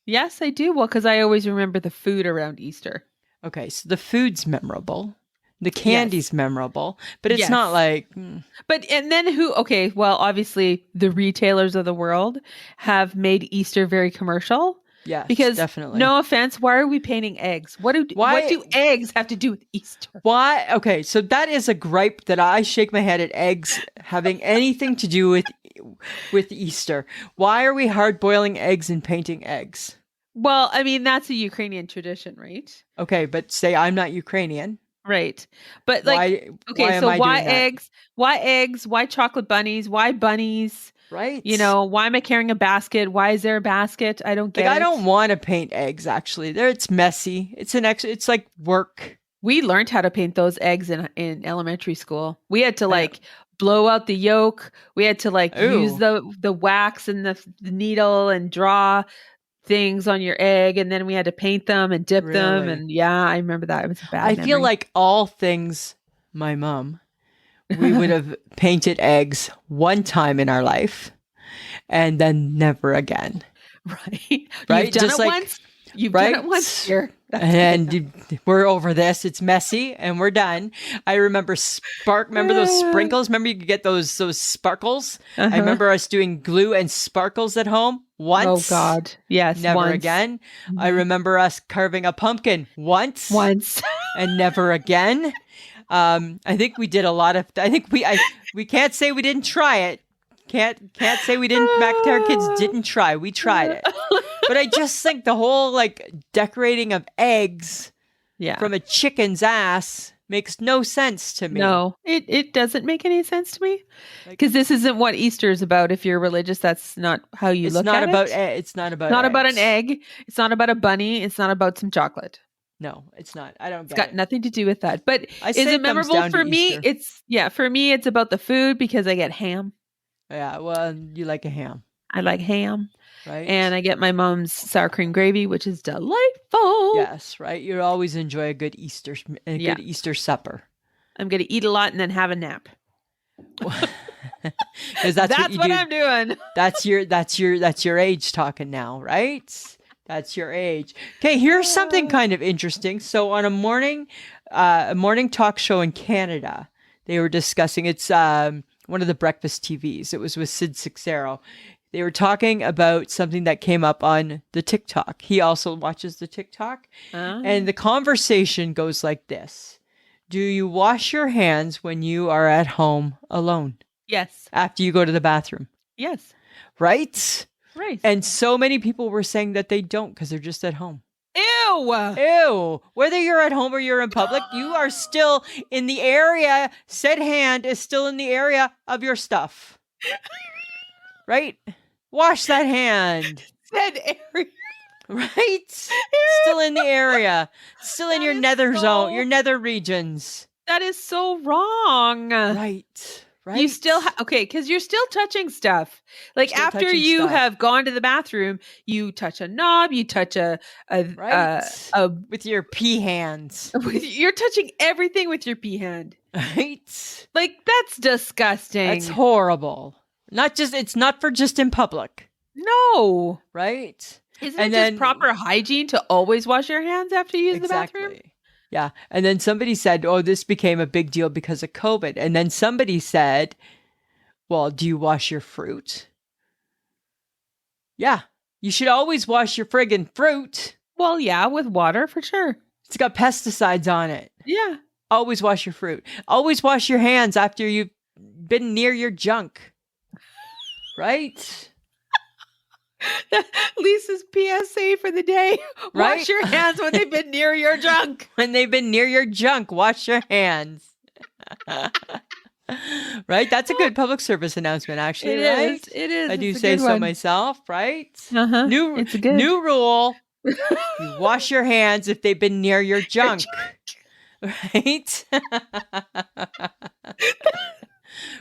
Yes, I do. Well, because I always remember the food around Easter. Okay, so the food's memorable. The candy's memorable, but it's not like... But, and then okay, well, obviously the retailers of the world have made Easter very commercial. Yes, because definitely. No offense, why are we painting eggs? What do eggs have to do with Easter? Why? Okay, so that is a gripe that I shake my head at eggs having anything to do with Easter. Why are we hard boiling eggs and painting eggs? Well, I mean, that's a Ukrainian tradition, right? Okay, but say I'm not Ukrainian. Right. But like, why eggs? Why eggs? Why chocolate bunnies? Why bunnies? Right. Why am I carrying a basket? Why is there a basket? I don't get it. I don't want to paint eggs, actually. It's messy. It's like work. We learned how to paint those eggs in elementary school. We had to blow out the yolk. We had to use the wax and the needle and draw things on your egg, and then we had to paint them and dip them. And I remember that. It was a bad memory. Feel like all things my mom, we would have painted eggs one time in our life and then never again. Right. Right. You've done it once. You've done it once here. And we're over this. It's messy and we're done. I remember remember those sprinkles? Remember you could get those sparkles? I remember us doing glue and sparkles at home once. Oh God. Yes. Never once. again. I remember us carving a pumpkin once. And never again. I think we did a lot of, we can't say we didn't try it. Can't say we didn't, McIntyre kids didn't try. We tried it. But I just think the whole like decorating of eggs from a chicken's ass makes no sense to me. No, it doesn't make any sense to me. Because this isn't what Easter is about. If you're religious, that's not how you look at it. It's not about not eggs. about an egg. It's not about a bunny. It's not about some chocolate. No, it's not. I don't get it. It's got nothing to do with that. But is say it it comes memorable down for to me? Easter. For me, it's about the food because I get ham. Yeah, well, you like a ham. I like ham. Right. And I get my mom's sour cream gravy, which is delightful. Yes, right. You always enjoy a good Easter supper. I'm going to eat a lot and then have a nap. Because that's what what I'm doing. That's your age talking now, right? That's your age. Okay, here's something kind of interesting. So on a morning talk show in Canada, they were discussing, it's one of the breakfast TVs. It was with Sid Sixero. They were talking about something that came up on the TikTok. He also watches the TikTok. And the conversation goes like this. Do you wash your hands when you are at home alone? Yes. After you go to the bathroom? Yes. Right? Right. And so many people were saying that they don't because they're just at home. Ew. Whether you're at home or you're in public, you are still in the area. Said hand is still in the area of your stuff. Right? Wash that hand. Said area. Right? Still in the area. Still in your nether zone, your nether regions. That is so wrong. Right. You still because you're still touching stuff. Like after you have gone to the bathroom, you touch a knob, you touch a with your pee hands. You're touching everything with your pee hand. Right? Like that's disgusting. That's horrible. It's not for just in public. No. Right? Isn't it just proper hygiene to always wash your hands after you use the bathroom? Yeah. And then somebody said, oh, this became a big deal because of COVID. And then somebody said, well, do you wash your fruit? Yeah. You should always wash your friggin' fruit. Well, yeah, with water for sure. It's got pesticides on it. Yeah. Always wash your fruit. Always wash your hands after you've been near your junk. Right? Lisa's PSA for the day. Right? Wash your hands when they've been near your junk. When they've been near your junk, wash your hands. Right? That's a good public service announcement, actually. It is. I do say so myself, right? New rule. You wash your hands if they've been near your junk. Right?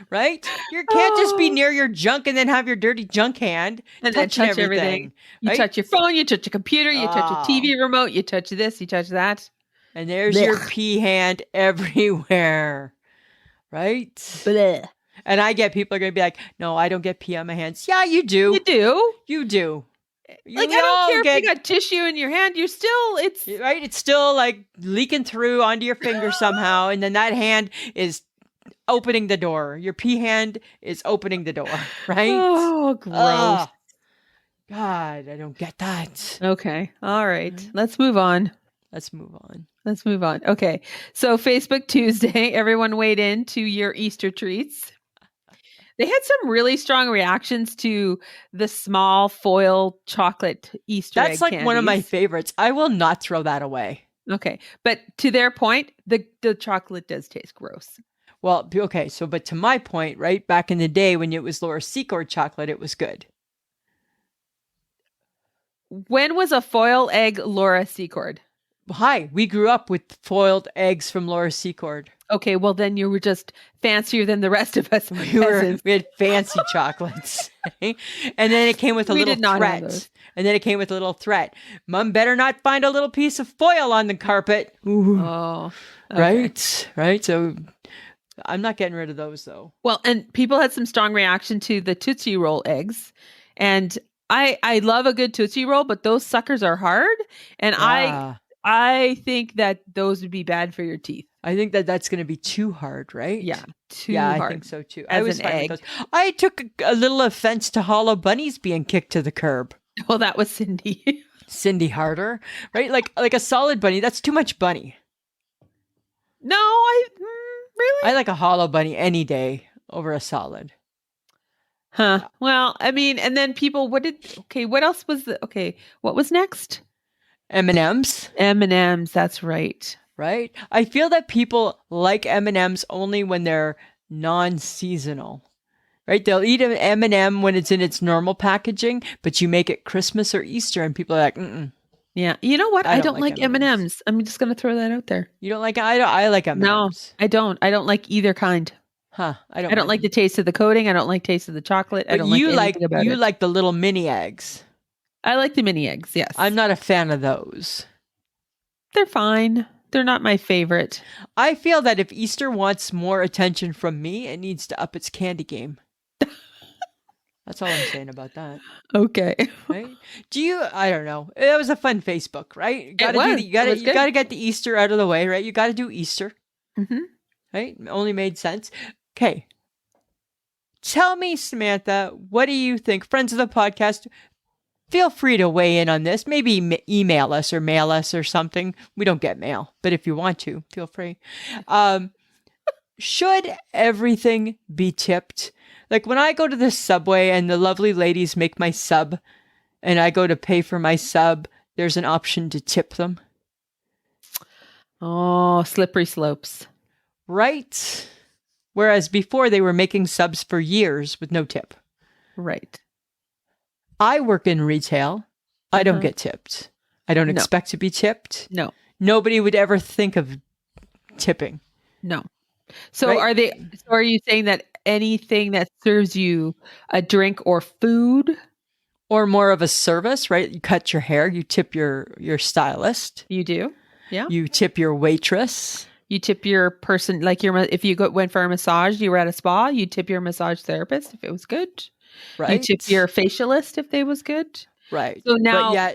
Right? You can't just be near your junk and then have your dirty junk hand and touch everything. You touch your phone, you touch your computer, you touch your TV remote, you touch this, you touch that. And there's your pee hand everywhere. Right? Blech. And I get people are going to be like, no, I don't get pee on my hands. Yeah, you do. You do. I don't care if you got tissue in your hand. It's right. It's still like leaking through onto your finger somehow. And then that hand is opening the door. Your pee hand is opening the door, right? Oh, gross. God, I don't get that. Okay. All right. Let's move on. Okay. So Facebook Tuesday, everyone weighed in to your Easter treats. They had some really strong reactions to the small foil chocolate Easter egg That's like candies. One of my favorites. I will not throw that away. Okay. But to their point, the chocolate does taste gross. Well, okay. So, but to my point, right, back in the day when it was Laura Secord chocolate, it was good. When was a foil egg Laura Secord? Hi, we grew up with foiled eggs from Laura Secord. Okay, well then you were just fancier than the rest of us. We had fancy chocolates. And then it came with a little threat. And then it came with a little threat. Mom better not find a little piece of foil on the carpet. Ooh. Oh. Okay. Right. So I'm not getting rid of those though. Well, and people had some strong reaction to the Tootsie Roll eggs. And I love a good Tootsie Roll, but those suckers are hard. And I think that those would be bad for your teeth. I think that that's going to be too hard, right? Yeah, too Yeah, hard. I think so too. I As was an fine egg. with those. I took a little offense to hollow bunnies being kicked to the curb. Well, that was Cindy. Cindy Harder, right? Like a solid bunny. That's too much bunny. No, really? I like a hollow bunny any day over a solid. Huh. Well, I mean, and then people, what else was what was next? M&Ms. M&Ms, that's right. Right? I feel that people like M&Ms only when they're non-seasonal. Right? They'll eat an M&M when it's in its normal packaging, but you make it Christmas or Easter and people are like, mm-mm. Yeah. You know what? I I don't don't like like M&Ms. I'm just going to throw that out there. You don't like I like M&Ms. No, I don't. I don't like either kind. Huh. I don't like the taste of the coating. I don't like the taste of the chocolate. I But don't like anything about it. like the little mini eggs. I like the mini eggs, yes. I'm not a fan of those. They're fine. They're not my favorite. I feel that if Easter wants more attention from me, it needs to up its candy game. That's all I'm saying about that. Okay. Right? I don't know. It was a fun Facebook, right? You gotta get the Easter out of the way, right? You gotta do Easter. Mm-hmm. Right? It only made sense. Okay. Tell me, Samantha, what do you think? Friends of the podcast, feel free to weigh in on this. Maybe email us or mail us or something. We don't get mail, but if you want to, feel free. Should everything be tipped? Like when I go to the Subway and the lovely ladies make my sub and I go to pay for my sub, there's an option to tip them. Oh, slippery slopes. Right? Whereas before they were making subs for years with no tip. Right. I work in retail. I don't get tipped. I don't expect to be tipped. No. Nobody would ever think of tipping. No. So are you saying that anything that serves you a drink or food? Or more of a service, right? You cut your hair, you tip your stylist. You do? Yeah. You tip your waitress. You tip your person, like if you went for a massage, you were at a spa, you tip your massage therapist if it was good. Right. You tip your facialist if they was good. Right. So now,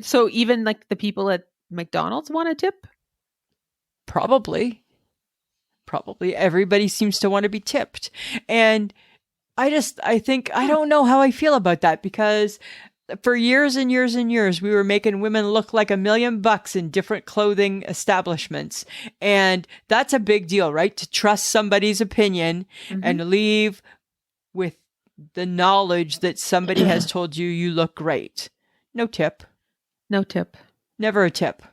so even like the people at McDonald's want a tip? Probably everybody seems to want to be tipped. And I don't know how I feel about that, because for years and years and years, we were making women look like $1 million in different clothing establishments. And that's a big deal, right? To trust somebody's opinion and leave with the knowledge that somebody has told you look great. No tip. No tip. Never a tip.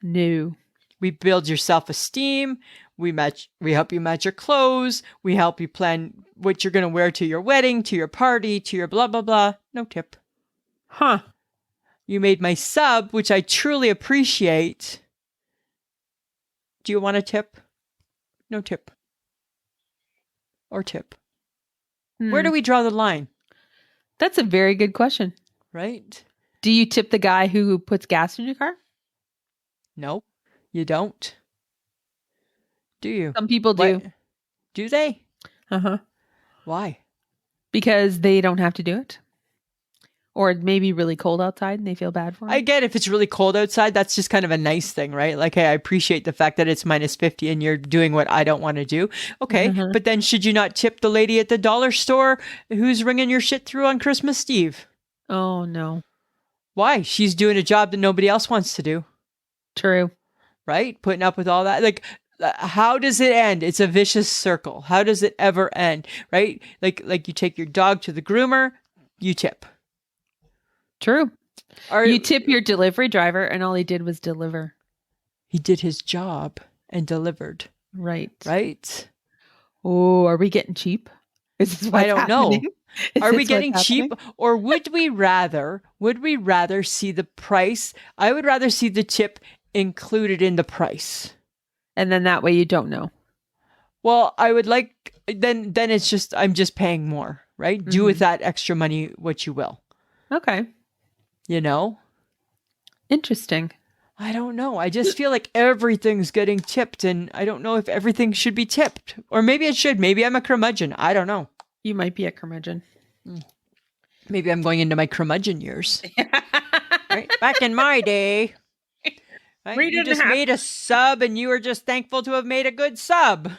No. We build your self-esteem. We help you match your clothes. We help you plan what you're going to wear to your wedding, to your party, to your blah, blah, blah. No tip. Huh. You made my sub, which I truly appreciate. Do you want a tip? No tip. Or tip. Where do we draw the line? That's a very good question. Right? Do you tip the guy who puts gas in your car? No, you don't. Do you? Some people do. What? Do they? Uh-huh. Why? Because they don't have to do it. Or it may be really cold outside and they feel bad for it. I get if it's really cold outside, that's just kind of a nice thing, right? Like, hey, I appreciate the fact that it's -50 and you're doing what I don't want to do. Okay, but then should you not tip the lady at the dollar store who's ringing your shit through on Christmas Eve? Oh, no. Why? She's doing a job that nobody else wants to do. True. Right? Putting up with all that. Like, how does it end? It's a vicious circle. How does it ever end? Right? Like you take your dog to the groomer, you tip. True. You tip your delivery driver and all he did was deliver. He did his job and delivered. Right. Right? Oh, are we getting cheap? Is this what's I don't happening? know. Are we getting cheap, or would we rather see the price? I would rather see the tip included in the price. And then that way you don't know. Well, I would like, then it's just, I'm just paying more, right? Do with that extra money what you will. Okay. You know? Interesting. I don't know. I just feel like everything's getting tipped, and I don't know if everything should be tipped. Or maybe it should. Maybe I'm a curmudgeon. I don't know. You might be a curmudgeon. Maybe I'm going into my curmudgeon years. Right? Back in my day. Right? Read You it in just half. made a sub and you were just thankful to have made a good sub.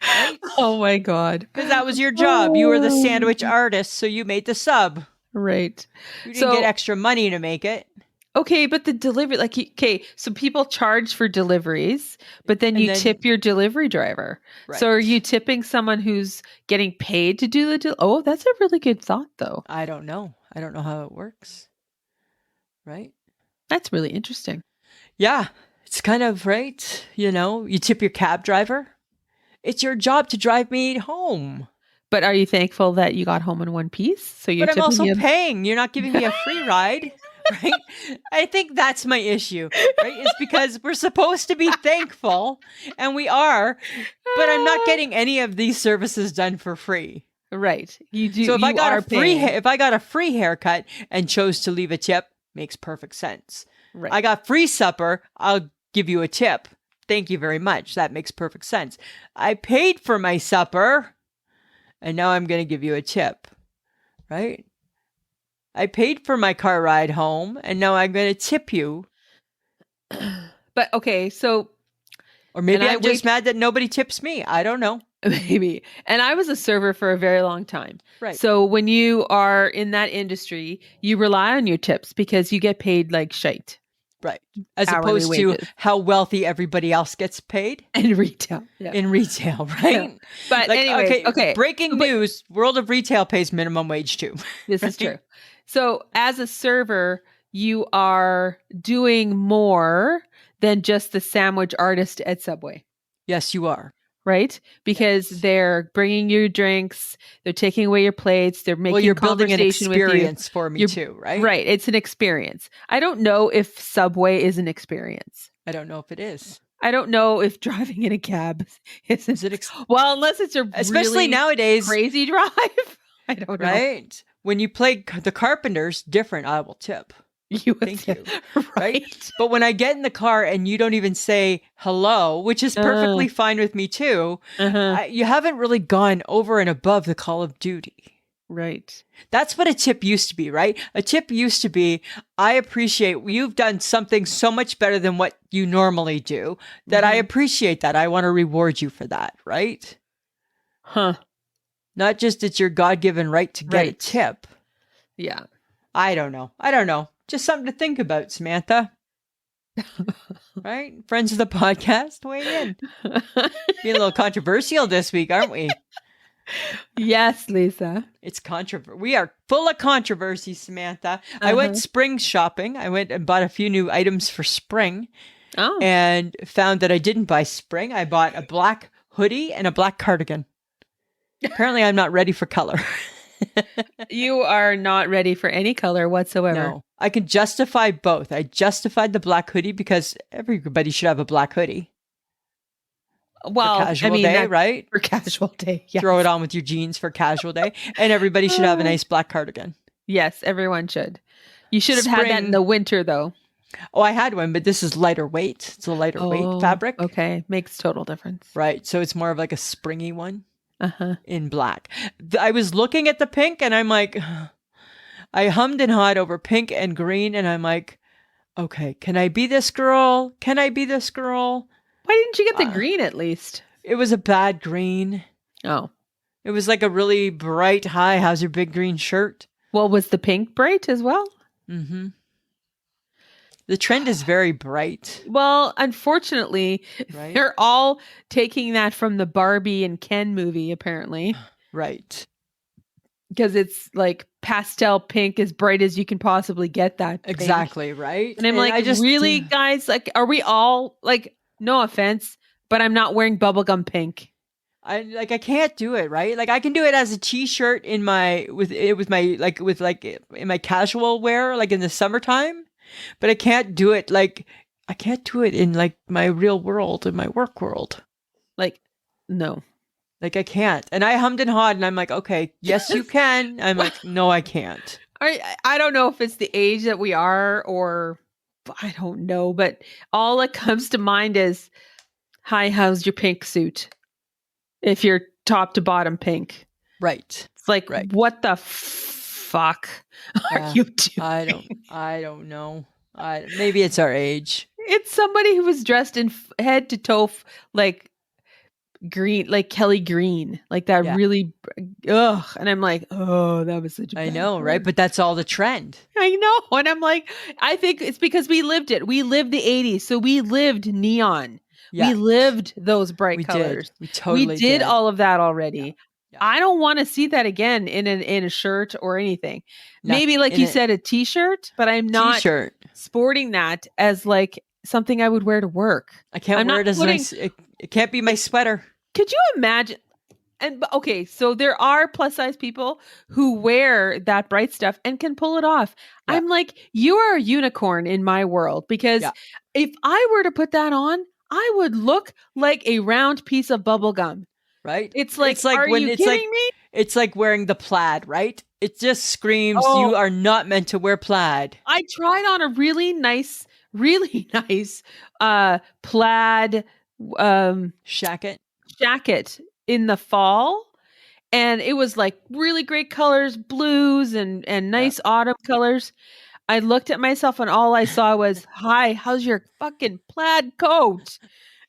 Right? Oh my God. Because that was your job. You were the Oh. sandwich artist, so you made the sub. Right. You didn't get extra money to make it. Okay, but the delivery, like, okay, so people charge for deliveries, but then you tip your delivery driver. Right. So are you tipping someone who's getting paid to do the oh, that's a really good thought, though. I don't know. I don't know how it works. Right? That's really interesting. Yeah. It's kind of, right? You know, you tip your cab driver. It's your job to drive me home. But are you thankful that you got home in one piece? So you're But I'm also him? paying. You're not giving me a free ride. Right? I think that's my issue, right? It's because we're supposed to be thankful, and we are, but I'm not getting any of these services done for free. Right. You do. So if I got if I got a free haircut and chose to leave a tip, makes perfect sense. Right. I got free supper, I'll give you a tip. Thank you very much. That makes perfect sense. I paid for my supper, and now I'm going to give you a tip, right? I paid for my car ride home, and now I'm going to tip you. But okay, so... Or maybe I'm just mad that nobody tips me. I don't know. Maybe. And I was a server for a very long time. Right. So when you are in that industry, you rely on your tips because you get paid like shite. Right. As Hourly opposed to wages. how wealthy everybody else gets paid. In retail. Yeah. In retail, right? Yeah. But like, anyway, okay. Breaking news, World of Retail pays minimum wage too. This is true. So as a server, you are doing more than just the sandwich artist at Subway. Yes, you are. Right? Because they're bringing you drinks, they're taking away your plates, they're making you're building an conversation with you. experience for me too, right? Right. It's an experience. I don't know if Subway is an experience. I don't know if it is. I don't know if driving in a cab is well, unless it's especially really nowadays crazy drive. I don't know. Right? When you play the Carpenters, different, I will tip. Thank you. Right? But when I get in the car and you don't even say hello, which is perfectly fine with me too, you haven't really gone over and above the call of duty. Right. That's what a tip used to be, right? A tip used to be, I appreciate you've done something so much better than what you normally do that I appreciate that. I want to reward you for that, right? Huh. Not just it's your God-given right to get a tip. Yeah. I don't know. Just something to think about, Samantha. Right? Friends of the podcast, weigh in. Being a little controversial this week, aren't we? Yes, Lisa. It's we are full of controversy, Samantha. I went spring shopping. I went and bought a few new items for spring. Oh. And found that I didn't buy spring. I bought a black hoodie and a black cardigan. Apparently, I'm not ready for color. You are not ready for any color whatsoever. No, I can justify both. I justified the black hoodie because everybody should have a black hoodie. Well, for casual day, right? For casual day, yes. Throw it on with your jeans for casual day. And everybody should have a nice black cardigan. Yes, everyone should. You should have had that in the winter, though. Oh, I had one, but this is lighter weight. It's a lighter weight fabric. Okay, makes total difference. Right, so it's more of like a springy one. In black. I was looking at the pink and I'm like, I hummed and hawed over pink and green and I'm like, okay, can I be this girl? Can I be this girl? Why didn't you get the green at least? It was a bad green. Oh. It was like a really bright, hi, how's your big green shirt? Well, was the pink bright as well? Mm-hmm. The trend is very bright. Well, unfortunately, they're all taking that from the Barbie and Ken movie, apparently. Right. Because it's like pastel pink, as bright as you can possibly get that. Pink. Exactly, right? And I'm like, really, guys? Like, are we all, like, no offense, but I'm not wearing bubblegum pink. I can't do it, right? Like I can do it as a t-shirt in my casual wear, like in the summertime. But I can't do it in like my real world, in my work world. Like, no. Like I can't. And I hummed and hawed and I'm like, okay, yes, you can. I'm like, no, I can't. I don't know if it's the age that we are or I don't know, but all that comes to mind is, hi, how's your pink suit? If you're top to bottom pink. Right. It's like, what the fuck are you doing? I don't know. Maybe it's our age. It's somebody who was dressed in head to toe like green, like Kelly Green, like that Yeah. really, ugh. And I'm like, oh, that was such a I bad know, right? color. But that's all the trend. I know. And I'm like, I think it's because we lived it. We lived the 80s. So we lived neon. Yeah. We lived those bright We colors. did. We totally did did. all of that already. Yeah. I don't want to see that again in a shirt or anything. Not Maybe like in you a said, a t-shirt, but I'm not T-shirt. sporting that as like something I would wear to work. I can't I'm wear not it as putting- it can't be my sweater. Could you imagine? Okay, so there are plus size people who wear that bright stuff and can pull it off. Yeah. I'm like, you are a unicorn in my world, because Yeah. if I were to put that on, I would look like a round piece of bubble gum. Right? It's like are when you it's kidding me? It's like wearing the plaid, right? It just screams Oh. you are not meant to wear plaid. I tried on a really nice plaid Shacket. jacket in the fall, and it was like really great colors, blues and nice autumn colors. I looked at myself and all I saw was, hi, how's your fucking plaid coat?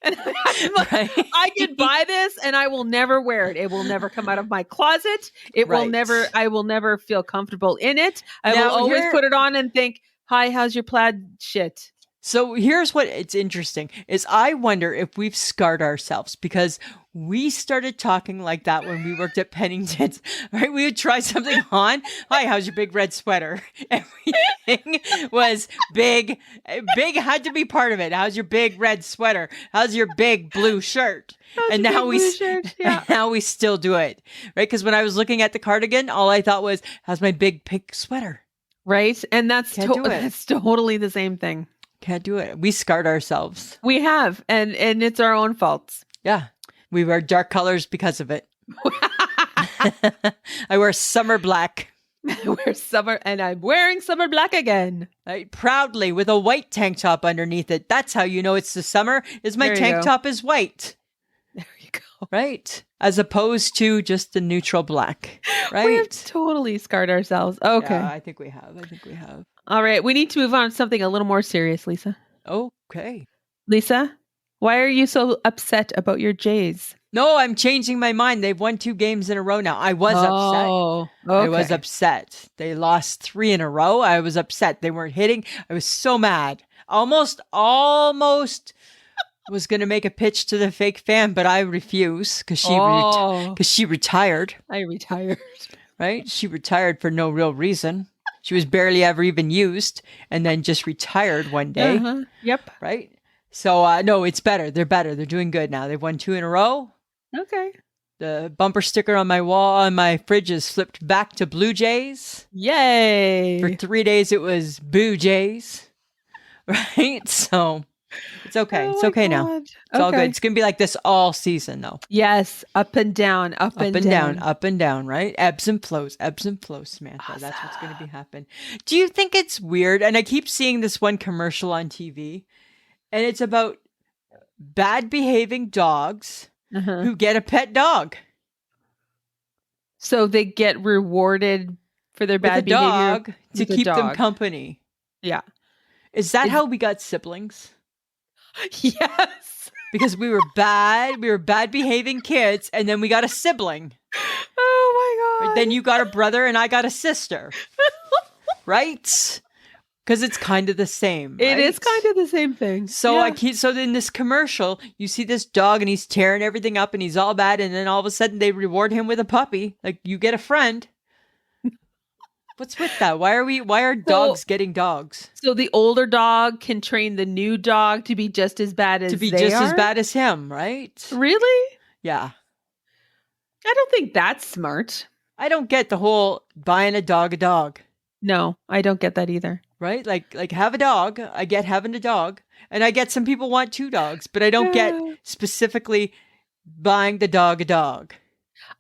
And I'm like, Right? I could buy this and I will never wear it. It will never come out of my closet. It will Right. never, I will never feel comfortable in it. I Now, will always here- put it on and think, hi, how's your plaid shit? So here's what it's interesting is I wonder if we've scarred ourselves because we started talking like that when we worked at Pennington's, right? We would try something on. Hi, how's your big red sweater? Everything was big. Big had to be part of it. How's your big red sweater? How's your big blue shirt? And now now we still do it, right? Because when I was looking at the cardigan, all I thought was, how's my big pink sweater? Right. And that's, Can't do it. that's totally the same thing. Can't do it. We scarred ourselves. We have, and it's our own faults. Yeah. We wear dark colors because of it. I wear summer black. I'm wearing summer black again. Right? Proudly with a white tank top underneath it. That's how you know it's the summer, is my There you tank go. top is white. There you go. Right? As opposed to just the neutral black. We have Right? totally scarred ourselves. Okay. Yeah, I think we have. All right. We need to move on to something a little more serious, Lisa. Okay. Lisa, why are you so upset about your Jays? No, I'm changing my mind. They've won 2 games in a row now. I was upset. Oh, I was upset. They lost 3 in a row. I was upset. They weren't hitting. I was so mad. Almost was going to make a pitch to the fake fan, but I refuse because she retired. I retired. Right? She retired for no real reason. She was barely ever even used and then just retired one day. Uh-huh. Yep. Right? So, no, it's better. They're better. They're doing good now. They've won 2 in a row. Okay. The bumper sticker on my wall on my fridge is flipped back to Blue Jays. Yay. For 3 days, it was Boo Jays. Right? So it's okay. It's okay now. It's all good. It's going to be like this all season, though. Yes. Up and down. Up and down. Up and down, right? Ebbs and flows, Samantha. Awesome. That's what's going to be happening. Do you think it's weird? And I keep seeing this one commercial on TV, and it's about bad behaving dogs Uh-huh. who get a pet dog. So they get rewarded for their bad with a behavior dog to with a keep them dog. company. Yeah. Is that how we got siblings? Yes. Because we were bad behaving kids, and then we got a sibling. Oh my God. Then you got a brother, and I got a sister. Right? Because it's kind of the same. It is right? kind of the same thing. So Yeah. so in this commercial, you see this dog and he's tearing everything up and he's all bad, and then all of a sudden they reward him with a puppy. Like, you get a friend. What's with that? Why are dogs getting dogs? So the older dog can train the new dog to be just as bad as as bad as him, right? Really? Yeah. I don't think that's smart. I don't get the whole buying a dog. No, I don't get that either. Right? Like have a dog. I get having a dog. And I get some people want 2 dogs, but I don't get specifically buying the dog a dog.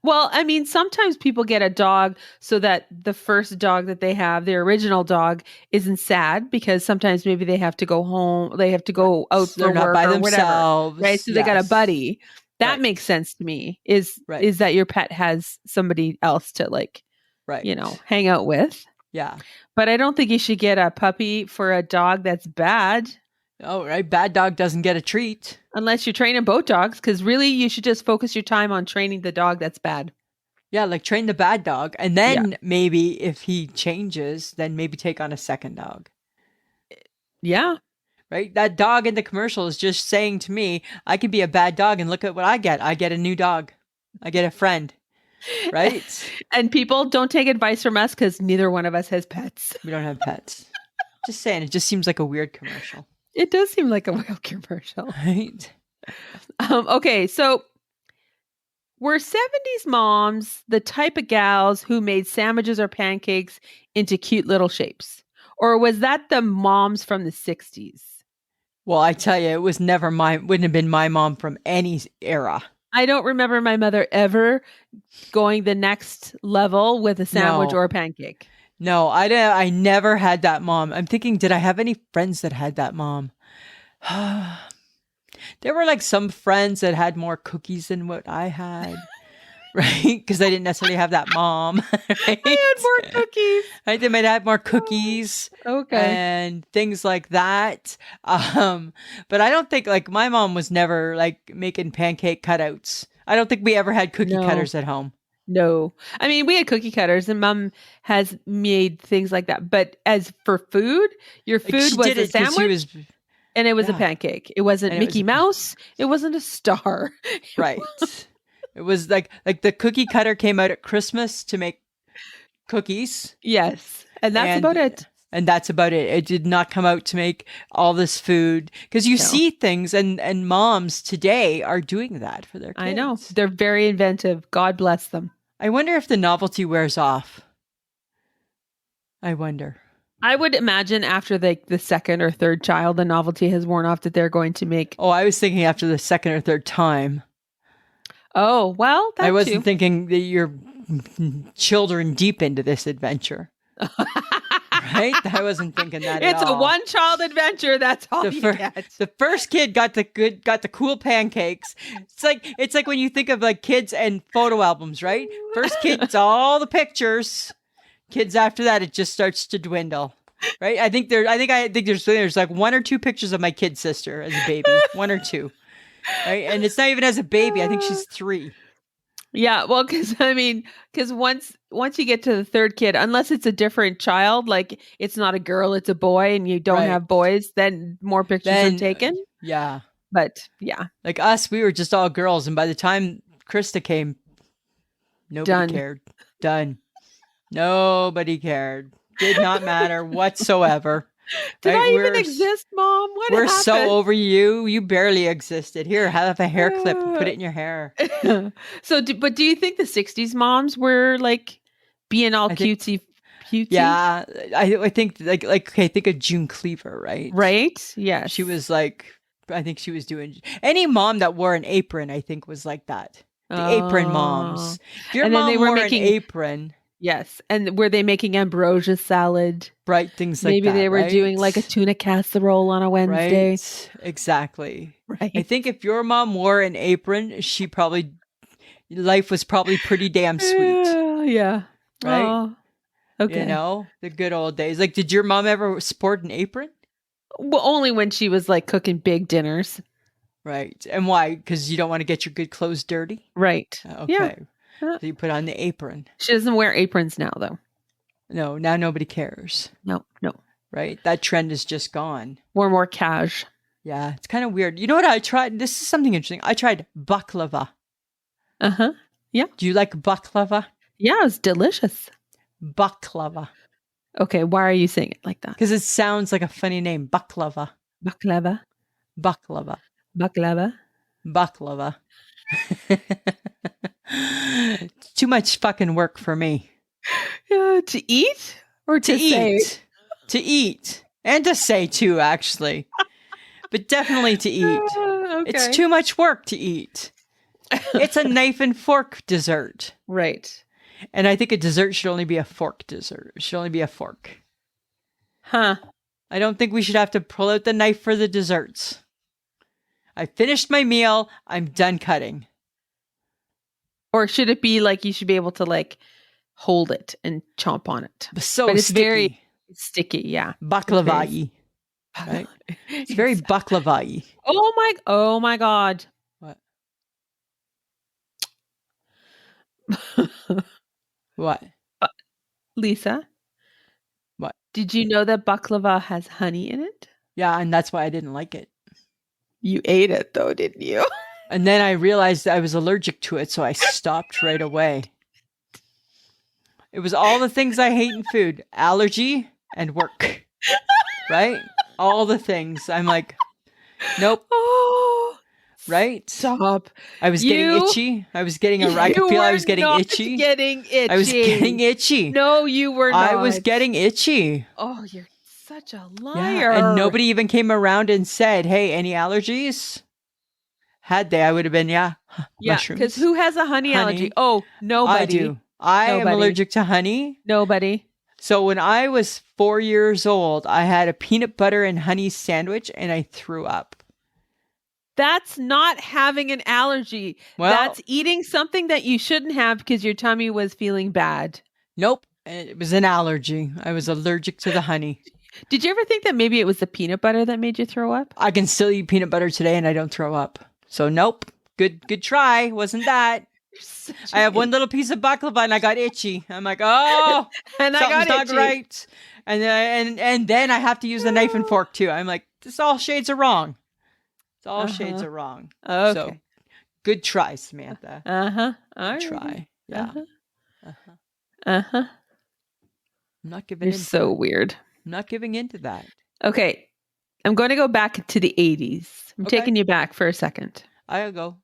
Well, I mean, sometimes people get a dog so that the first dog that they have, their original dog, isn't sad because sometimes maybe they have to go home, they have to go out So they're for not work by or whatever, themselves. right? So they got a Yes. buddy. That Right. makes sense to me. Is that your pet has somebody else to Right. hang out with? Yeah. But I don't think you should get a puppy for a dog that's bad. Oh, right. Bad dog doesn't get a treat. Unless you're training both dogs, because really you should just focus your time on training the dog that's bad. Yeah, like train the bad dog. And Yeah. then maybe if he changes, then maybe take on a second dog. Yeah. Right? That dog in the commercial is just saying to me, I can be a bad dog and look at what I get. I get a new dog. I get a friend. Right? And people don't take advice from us because neither one of us has pets. We don't have pets. Just saying, it just seems like a weird commercial. It does seem like a wild commercial. Right? Okay, so were 70s moms the type of gals who made sandwiches or pancakes into cute little shapes? Or was that the moms from the 60s? Well, I tell you, it was never wouldn't have been my mom from any era. I don't remember my mother ever going the next level with a sandwich No. or a pancake. No, I never had that mom. I'm thinking, did I have any friends that had that mom? There were like some friends that had more cookies than what I had, right? Because I didn't necessarily have that mom. Right? I had more cookies. Right? They might have more cookies Okay. and things like that. But I don't think like my mom was never like making pancake cutouts. I don't think we ever had cookie cutters at home. No. I mean, we had cookie cutters and mom has made things like that. But as for food, your Like, food she was did a it 'cause she sandwich was and it was a yeah. pancake. It wasn't And it was Mickey a Mouse. It wasn't a star. right. It was like the cookie cutter came out at Christmas to make cookies. Yes. And that's about it. And that's about it. It did not come out to make all this food because you No. see things and moms today are doing that for their kids. I know. They're very inventive. God bless them. I wonder if the novelty wears off. I wonder. I would imagine after the second or third child, the novelty has worn off that they're going to make. Oh, I was thinking after the second or third time. Oh, well, that I wasn't too. thinking that your children deep into this adventure. Right? I wasn't thinking that at It's a all. one-child adventure. That's all you get. The first kid got the cool pancakes. It's like when you think of like kids and photo albums, right? First kid, it's all the pictures. Kids after that, it just starts to dwindle. Right? I think there's like one or two pictures of my kid sister as a baby. One or two. Right? And it's not even as a baby. I think she's 3. Yeah, well, because once you get to the third kid, unless it's a different child, like it's not a girl, it's a boy, and you don't Right. have boys, then more pictures are taken. Yeah. But yeah, Like us, we were just all girls. And by the time Krista came, nobody cared. Done. Nobody cared. Did not matter whatsoever. Did Right? I even exist, Mom? What We're happened? so over you. You barely existed. Here, have a hair clip and put it in your hair. So, but do you think the 60s moms were like being all cutesy? Yeah, I think like okay, think of June Cleaver, right? Right? Yeah. She was like, I think she was doing any mom that wore an apron. I think was like that. The apron moms. If your And then mom they were wore making- an apron, Yes. And were they making ambrosia salad? right? Things like Maybe that. they were right? doing like a tuna casserole on a Wednesday. Right? Exactly. Right. I think if your mom wore an apron, life was probably pretty damn sweet. Yeah. Right? Oh, okay. You know, the good old days. Like, did your mom ever sport an apron? Well, only when she was like cooking big dinners. Right. And why? Because you don't want to get your good clothes dirty? Right. Okay. Yeah. So you put on the apron. She doesn't wear aprons now, though. No, now nobody cares. No. Right? That trend is just gone. We're more cash. Yeah. It's kind of weird. You know what I tried? This is something interesting. I tried baklava. Uh-huh. Yeah. Do you like baklava? Yeah, it's delicious. Baklava. Okay, why are you saying it like that? Because it sounds like a funny name. Baklava. Baklava. Baklava. Baklava. Baklava. Too much fucking work for me. To eat or to say? Eat. To eat. And to say too, actually. But definitely to eat. Okay. It's too much work to eat. It's a knife and fork dessert. Right. And I think a dessert should only be a fork dessert. It should only be a fork. Huh. I don't think we should have to pull out the knife for the desserts. I finished my meal. I'm done cutting. Or should it be like you should be able to like hold it and chomp on it? So But it's sticky. very sticky, yeah. Baklava-y. right? It's very baklava-y. Oh my God. What? What? Lisa, What? did you know that baklava has honey in it? Yeah, and that's why I didn't like it. You ate it though, didn't you? And then I realized I was allergic to it, so I stopped right away. It was all the things I hate in food, allergy and work, right? All the things. I'm like, nope, Oh, right? stop. I was getting itchy. I was getting I could feel I was getting itchy. I was getting itchy. No, you were not. I was getting itchy. Oh, you're such a liar. Yeah, and nobody even came around and said, hey, any allergies? Had they, I would have been, mushrooms. Because who has a honey allergy? Oh, nobody. I do. I am allergic to honey. Nobody. So when I was 4 years old, I had a peanut butter and honey sandwich and I threw up. That's not having an allergy. Well, that's eating something that you shouldn't have because your tummy was feeling bad. Nope. It was an allergy. I was allergic to the honey. Did you ever think that maybe it was the peanut butter that made you throw up? I can still eat peanut butter today and I don't throw up. So nope. Good try. Wasn't that? I have one little piece of baklava and I got itchy. I'm like, oh, and something's not right. And then I have to use the knife and fork too. I'm like, this all shades are wrong. It's all shades are wrong. Okay. So good try, Samantha. All try. Yeah. I'm not giving in. You're so weird. I'm not giving into that. Okay. I'm going to go back to the 80s. I'm taking you back for a second. I'll go.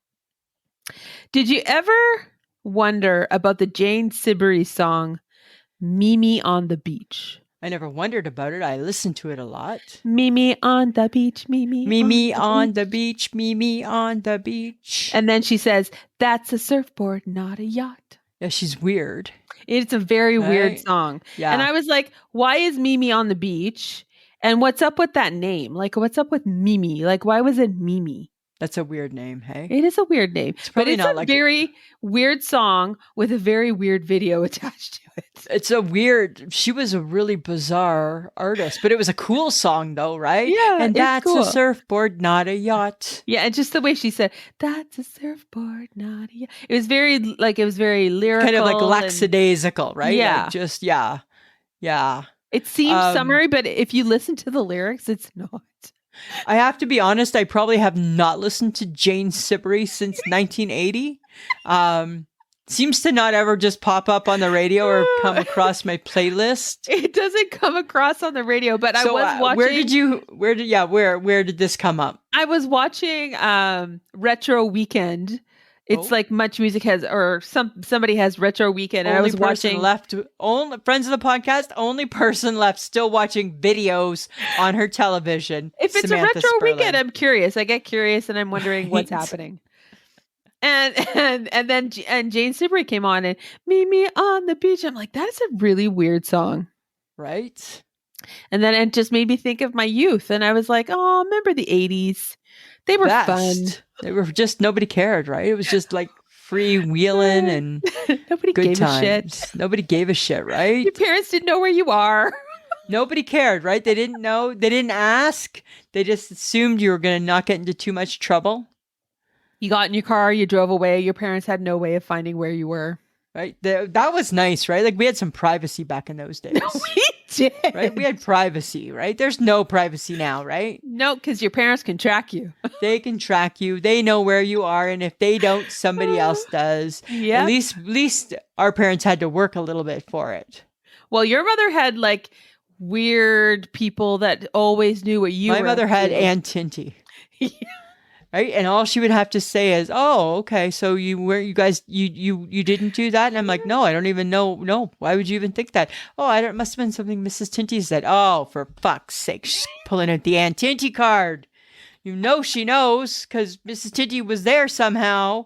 Did you ever wonder about the Jane Siberry song, Mimi on the Beach? I never wondered about it. I listened to it a lot. Mimi on the beach, Mimi. Mimi on the beach, Mimi on the beach. And then she says, that's a surfboard, not a yacht. Yeah, she's weird. It's a very weird song. Yeah. And I was like, why is Mimi on the beach? And what's up with that name? Like, what's up with Mimi? Like, why was it Mimi? That's a weird name, hey? It is a weird name. But it's a very weird song with a very weird video attached to it. She was a really bizarre artist, but it was a cool song though, right? Yeah. And that's cool. a surfboard, not a yacht. Yeah. And just the way she said, that's a surfboard, not a yacht. It was very lyrical. Kind of like lackadaisical, right? Yeah. Like yeah. It seems summery, but if you listen to the lyrics, it's not. I have to be honest, I probably have not listened to Jane Siberry since 1980. Seems to not ever just pop up on the radio or come across my playlist. It doesn't come across on the radio, but I was watching. Where did this come up? I was watching Retro Weekend. It's like Much Music has, or somebody has Retro Weekend. And I was watching. Only friends of the podcast. Only person left still watching videos on her television. If it's Samantha a Retro Sperling. Weekend, I'm curious. I get curious, and I'm wondering what's happening. And then Jane Siberry came on and Mimi on the beach. I'm like, that's a really weird song, right? And then it just made me think of my youth, and I was like, oh, remember the 80s? They were fun. They were just, nobody cared, right? It was just like freewheeling and nobody good gave times. a shit. Nobody gave a shit, right? Your parents didn't know where you are. Nobody cared, right? They didn't know. They didn't ask. They just assumed you were going to not get into too much trouble. You got in your car, you drove away. Your parents had no way of finding where you were. Right? That was nice, right? Like we had some privacy back in those days. We did. Right? We had privacy, right? There's no privacy now, right? No, because your parents can track you. They can track you. They know where you are. And if they don't, somebody else does. Yeah. At least our parents had to work a little bit for it. Well, your mother had like weird people that always knew what you were. My mother had Aunt Tinty. Yeah. Right? And all she would have to say is, oh, okay, so you didn't do that? And I'm like, no, I don't even know. No, why would you even think that? Oh, it must have been something Mrs. Tinty said. Oh, for fuck's sake, she's pulling out the Aunt Tinty card. You know she knows, because Mrs. Tinty was there somehow.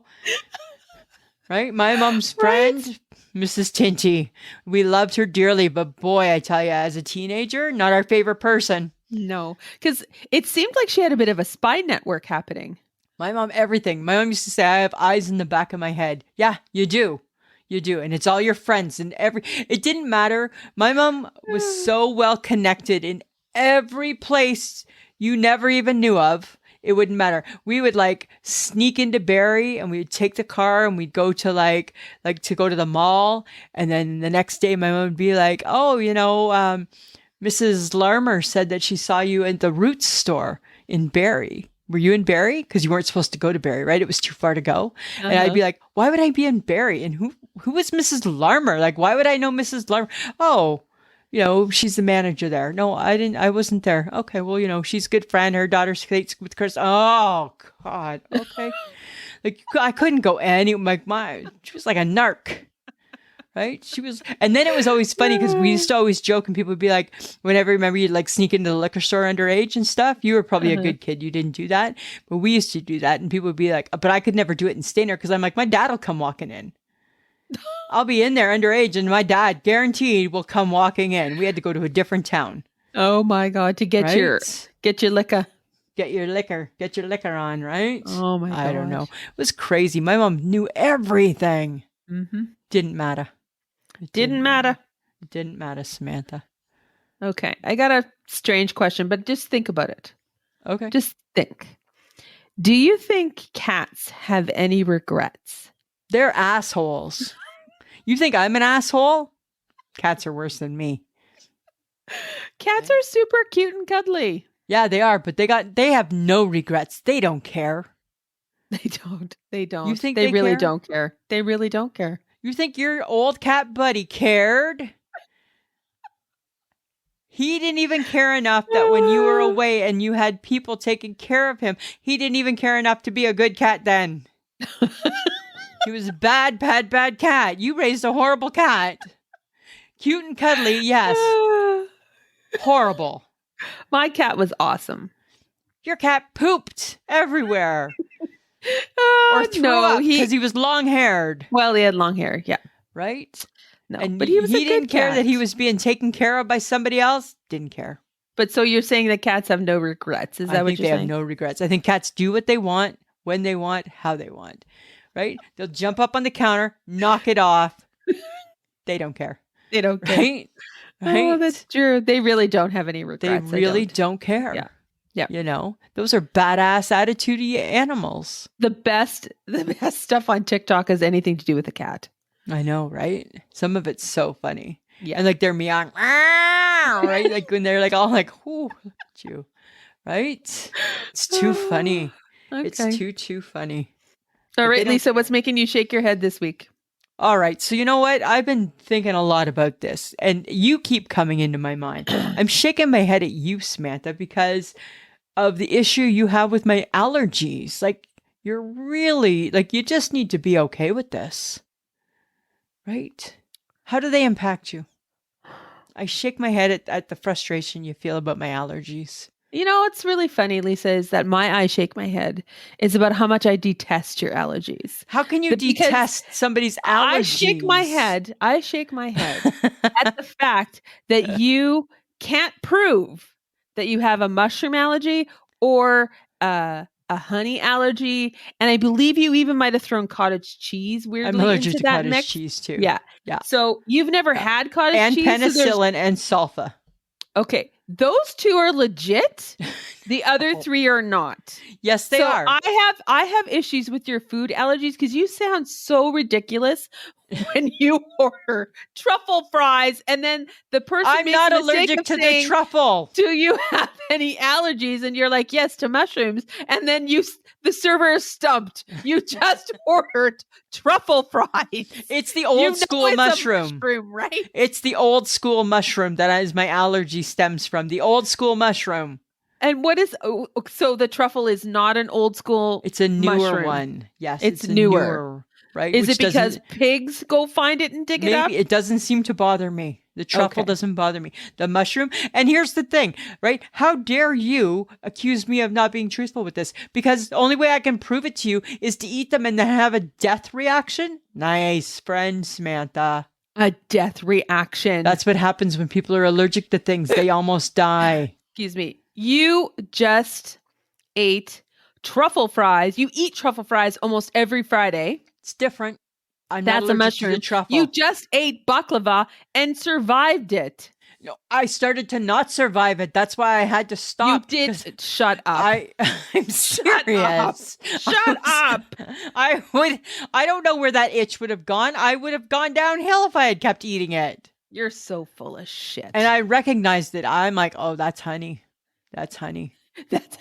Right? My mom's friend, right? Mrs. Tinty. We loved her dearly, but boy, I tell you, as a teenager, not our favorite person. No, because it seemed like she had a bit of a spy network happening. My mom, everything. My mom used to say, I have eyes in the back of my head. Yeah, you do. You do. And it's all your friends and it didn't matter. My mom was so well connected in every place you never even knew of. It wouldn't matter. We would like sneak into Barrie and we'd take the car and we'd go to like to go to the mall. And then the next day my mom would be like, oh, Mrs. Larmer said that she saw you at the Roots store in Barrie. Were you in Barrie? Because you weren't supposed to go to Barrie, right? It was too far to go. And I'd be like, why would I be in Barrie? And who was Mrs. Larmer? Like, why would I know Mrs. Larmer? Oh, she's the manager there. No, I wasn't there. Okay, well, she's a good friend. Her daughter skates with Chris. Oh, God. Okay. Like, I couldn't go she was like a narc. Right? She was, and then it was always funny because we used to always joke and people would be like, whenever, remember you'd like sneak into the liquor store underage and stuff. You were probably a good kid. You didn't do that, but we used to do that. And people would be like, but I could never do it and stay there because I'm like, my dad will come walking in. I'll be in there underage and my dad guaranteed will come walking in. We had to go to a different town. Oh my God. To get your liquor. Get your liquor on, right? Oh my God. I don't know. It was crazy. My mom knew everything. Mm-hmm. Didn't matter. It didn't matter. It didn't matter, Samantha. Okay. I got a strange question, but just think about it. Okay. Just think. Do you think cats have any regrets? They're assholes. You think I'm an asshole? Cats are worse than me. Cats are super cute and cuddly. Yeah, they are, but they have no regrets. They don't care. They don't. You think they really care? don't care? They really don't care. You think your old cat buddy cared? He didn't even care enough that when you were away and you had people taking care of him, he didn't even care enough to be a good cat then. He was a bad cat. You raised a horrible cat. Cute and cuddly, yes. Horrible. My cat was awesome. Your cat pooped everywhere. Or threw up because he was long-haired. Well, he had long hair, yeah. Right? No, and but he was a good didn't care cat. that he was being taken care of by somebody else. Didn't care. But so you're saying that cats have no regrets? Is that what you're saying? I think they have no regrets. I think cats do what they want, when they want, how they want. Right? They'll jump up on the counter, knock it off. They don't care. They don't care. Right? Oh, that's true. They really don't have any regrets. They really don't care. Yeah. Yeah. Those are badass attitude animals. The best stuff on TikTok has anything to do with a cat. I know, right? Some of it's so funny. Yeah. And like they're meowing, right? Like when they're like all like, "Ooh, look at you." Right? It's too funny. Okay. It's too funny. All right, Lisa, what's making you shake your head this week? All right. So you know what? I've been thinking a lot about this and you keep coming into my mind. I'm shaking my head at you, Samantha, because of the issue you have with my allergies. Like you're really like, you just need to be okay with this. Right? How do they impact you? I shake my head at the frustration you feel about my allergies. You know, what's really funny, Lisa, is that my I shake my head is about how much I detest your allergies. How can you detest somebody's allergies? I shake my head at the fact that you can't prove that you have a mushroom allergy or a honey allergy. And I believe you even might have thrown cottage cheese weirdly I'm allergic into to that cottage mix. cheese too. Yeah. So you've never had cottage and cheese? And penicillin and sulfa. Okay. Those two are legit. The other three are not. Yes, they are. I have issues with your food allergies because you sound so ridiculous when you order truffle fries and then the person I'm not allergic to the truffle. Do you have any allergies? And you're like, yes, to mushrooms. And then the server is stumped. You just ordered truffle fries. It's the old school mushroom, right? It's the old school mushroom that is my allergy stems from. The old school mushroom. And what is so the truffle is not an old school? It's a newer mushroom. One. Yes, it's newer. Right? Is it because pigs go find it and dig it up? Maybe it doesn't seem to bother me. The truffle doesn't bother me. The mushroom. And here's the thing, right? How dare you accuse me of not being truthful with this? Because the only way I can prove it to you is to eat them and then have a death reaction. Nice, friend Samantha. A death reaction. That's what happens when people are allergic to things. They almost die. Excuse me. You just ate truffle fries. You eat truffle fries almost every Friday. It's different. I'm That's not a allergic mushroom. to the truffle. You just ate baklava and survived it. I started to not survive it. That's why I had to stop. You did. Shut up. I'm serious. Shut up. I don't know where that itch would have gone. I would have gone downhill if I had kept eating it. You're so full of shit. And I recognized it. I'm like, oh, that's honey. That's honey. That's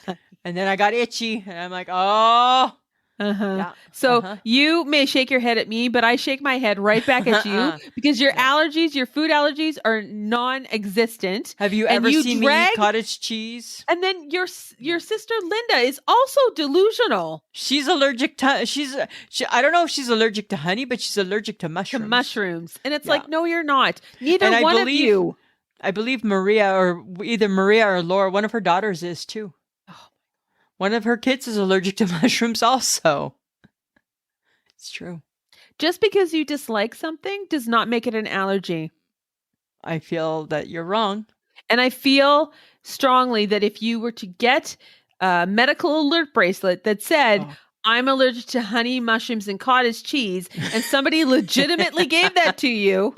honey. And then I got itchy and I'm like, oh. Yeah. So you may shake your head at me, but I shake my head right back at you because your allergies, your food allergies are non-existent. Have you ever seen me eat cottage cheese? And then your sister Linda is also delusional. She's allergic to, I don't know if she's allergic to honey, but she's allergic to mushrooms. And it's like, no, you're not. Neither one of you. I believe Maria, or either Maria or Laura, one of her daughters is too. One of her kids is allergic to mushrooms also. It's true. Just because you dislike something does not make it an allergy. I feel that you're wrong. And I feel strongly that if you were to get a medical alert bracelet that said, I'm allergic to honey, mushrooms, and cottage cheese, and somebody legitimately gave that to you,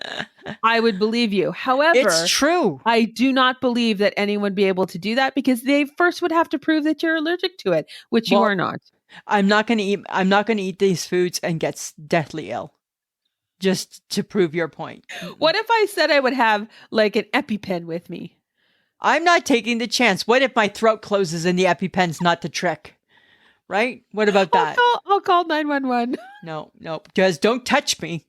I would believe you. However, it's true. I do not believe that anyone would be able to do that because they first would have to prove that you're allergic to it, which you are not. I'm not going to eat these foods and get deathly ill just to prove your point. What if I said I would have like an EpiPen with me? I'm not taking the chance. What if my throat closes and the EpiPen's not the trick? Right? What about that? I'll call 911. No. Just don't touch me.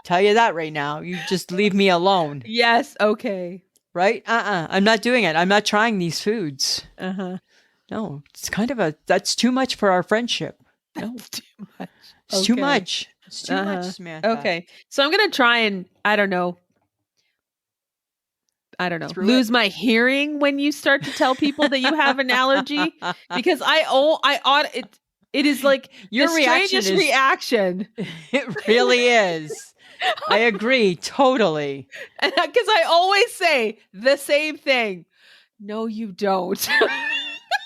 Tell you that right now. You just leave me alone. Yes. Okay. Right? I'm not doing it. I'm not trying these foods. No, it's that's too much for our friendship. No. That's too much. It's too much. It's too much, Samantha. Okay. So I'm going to try and, I don't know, lose my hearing when you start to tell people that you have an allergy, because it is like your strangest reaction. It really is. I agree totally. Because I always say the same thing. No, you don't.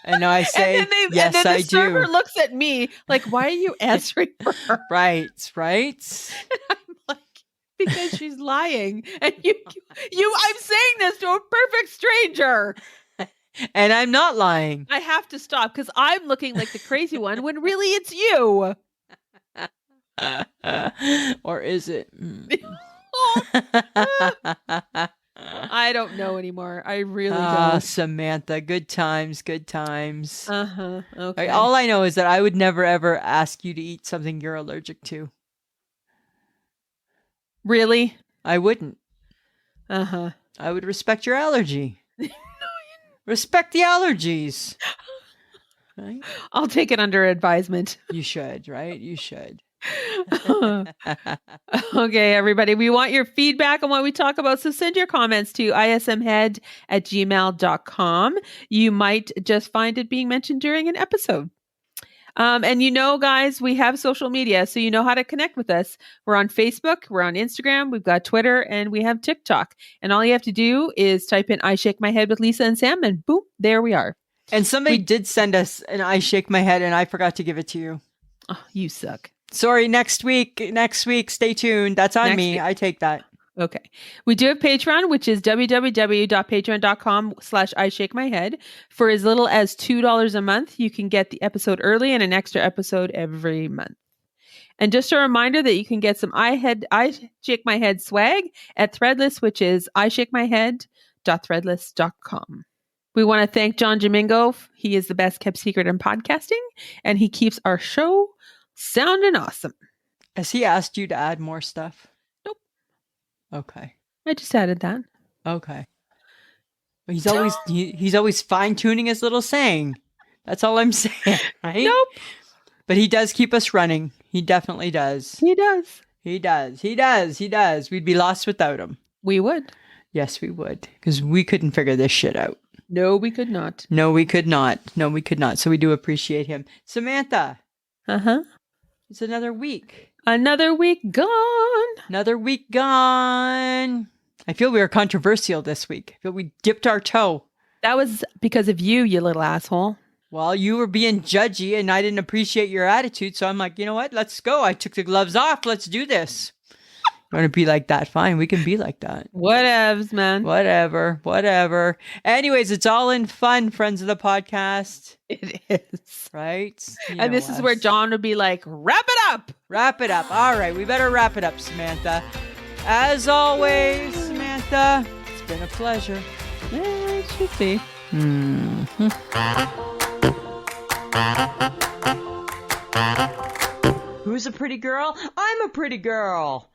And I say, yes, and then I the server do. looks at me like, why are you answering for her? Right. And I'm like, because she's lying. And I'm saying this to a perfect stranger. And I'm not lying. I have to stop because I'm looking like the crazy one when really it's you. Or is it? I don't know anymore. I really don't. Samantha, good times, good times. Okay. All I know is that I would never ever ask you to eat something you're allergic to. Really? I wouldn't. I would respect your allergy. Respect the allergies. Right? I'll take it under advisement. You should, right? You should. Okay, everybody. We want your feedback on what we talk about. So send your comments to ismhead@gmail.com. You might just find it being mentioned during an episode. And guys, we have social media, so you know how to connect with us. We're on Facebook, we're on Instagram, we've got Twitter, and we have TikTok. And all you have to do is type in I Shake My Head with Lisa and Sam, and boom, there we are. And somebody did send us an I Shake My Head, and I forgot to give it to you. Oh, you suck. Sorry, next week, stay tuned. That's on me. I take that. Okay. We do have Patreon, which is www.patreon.com/IShakeMyHead. For as little as $2 a month, you can get the episode early and an extra episode every month. And just a reminder that you can get some I Shake My Head swag at Threadless, which is ishakemyhead.threadless.com. We want to thank John Domingo. He is the best kept secret in podcasting, and he keeps our show sounding awesome. Has he asked you to add more stuff? Nope. Okay. I just added that. Okay. He's always fine tuning his little saying. That's all I'm saying, right? Nope. But he does keep us running. He definitely does. He does. He does. We'd be lost without him. We would. Yes, we would. Because we couldn't figure this shit out. No, we could not. No, we could not. So we do appreciate him. Samantha. It's another week. Another week gone. I feel we were controversial this week. I feel we dipped our toe. That was because of you little asshole. Well, you were being judgy and I didn't appreciate your attitude. So I'm like, you know what? Let's go. I took the gloves off. Let's do this. Want to be like that? Fine, we can be like that. Whatevs, man. Whatever. Anyways, it's all in fun, friends of the podcast. It is. Right? And this is where John would be like, wrap it up. Wrap it up. All right, we better wrap it up, Samantha. As always, Samantha, it's been a pleasure. Yeah, it should be. Who's a pretty girl? I'm a pretty girl.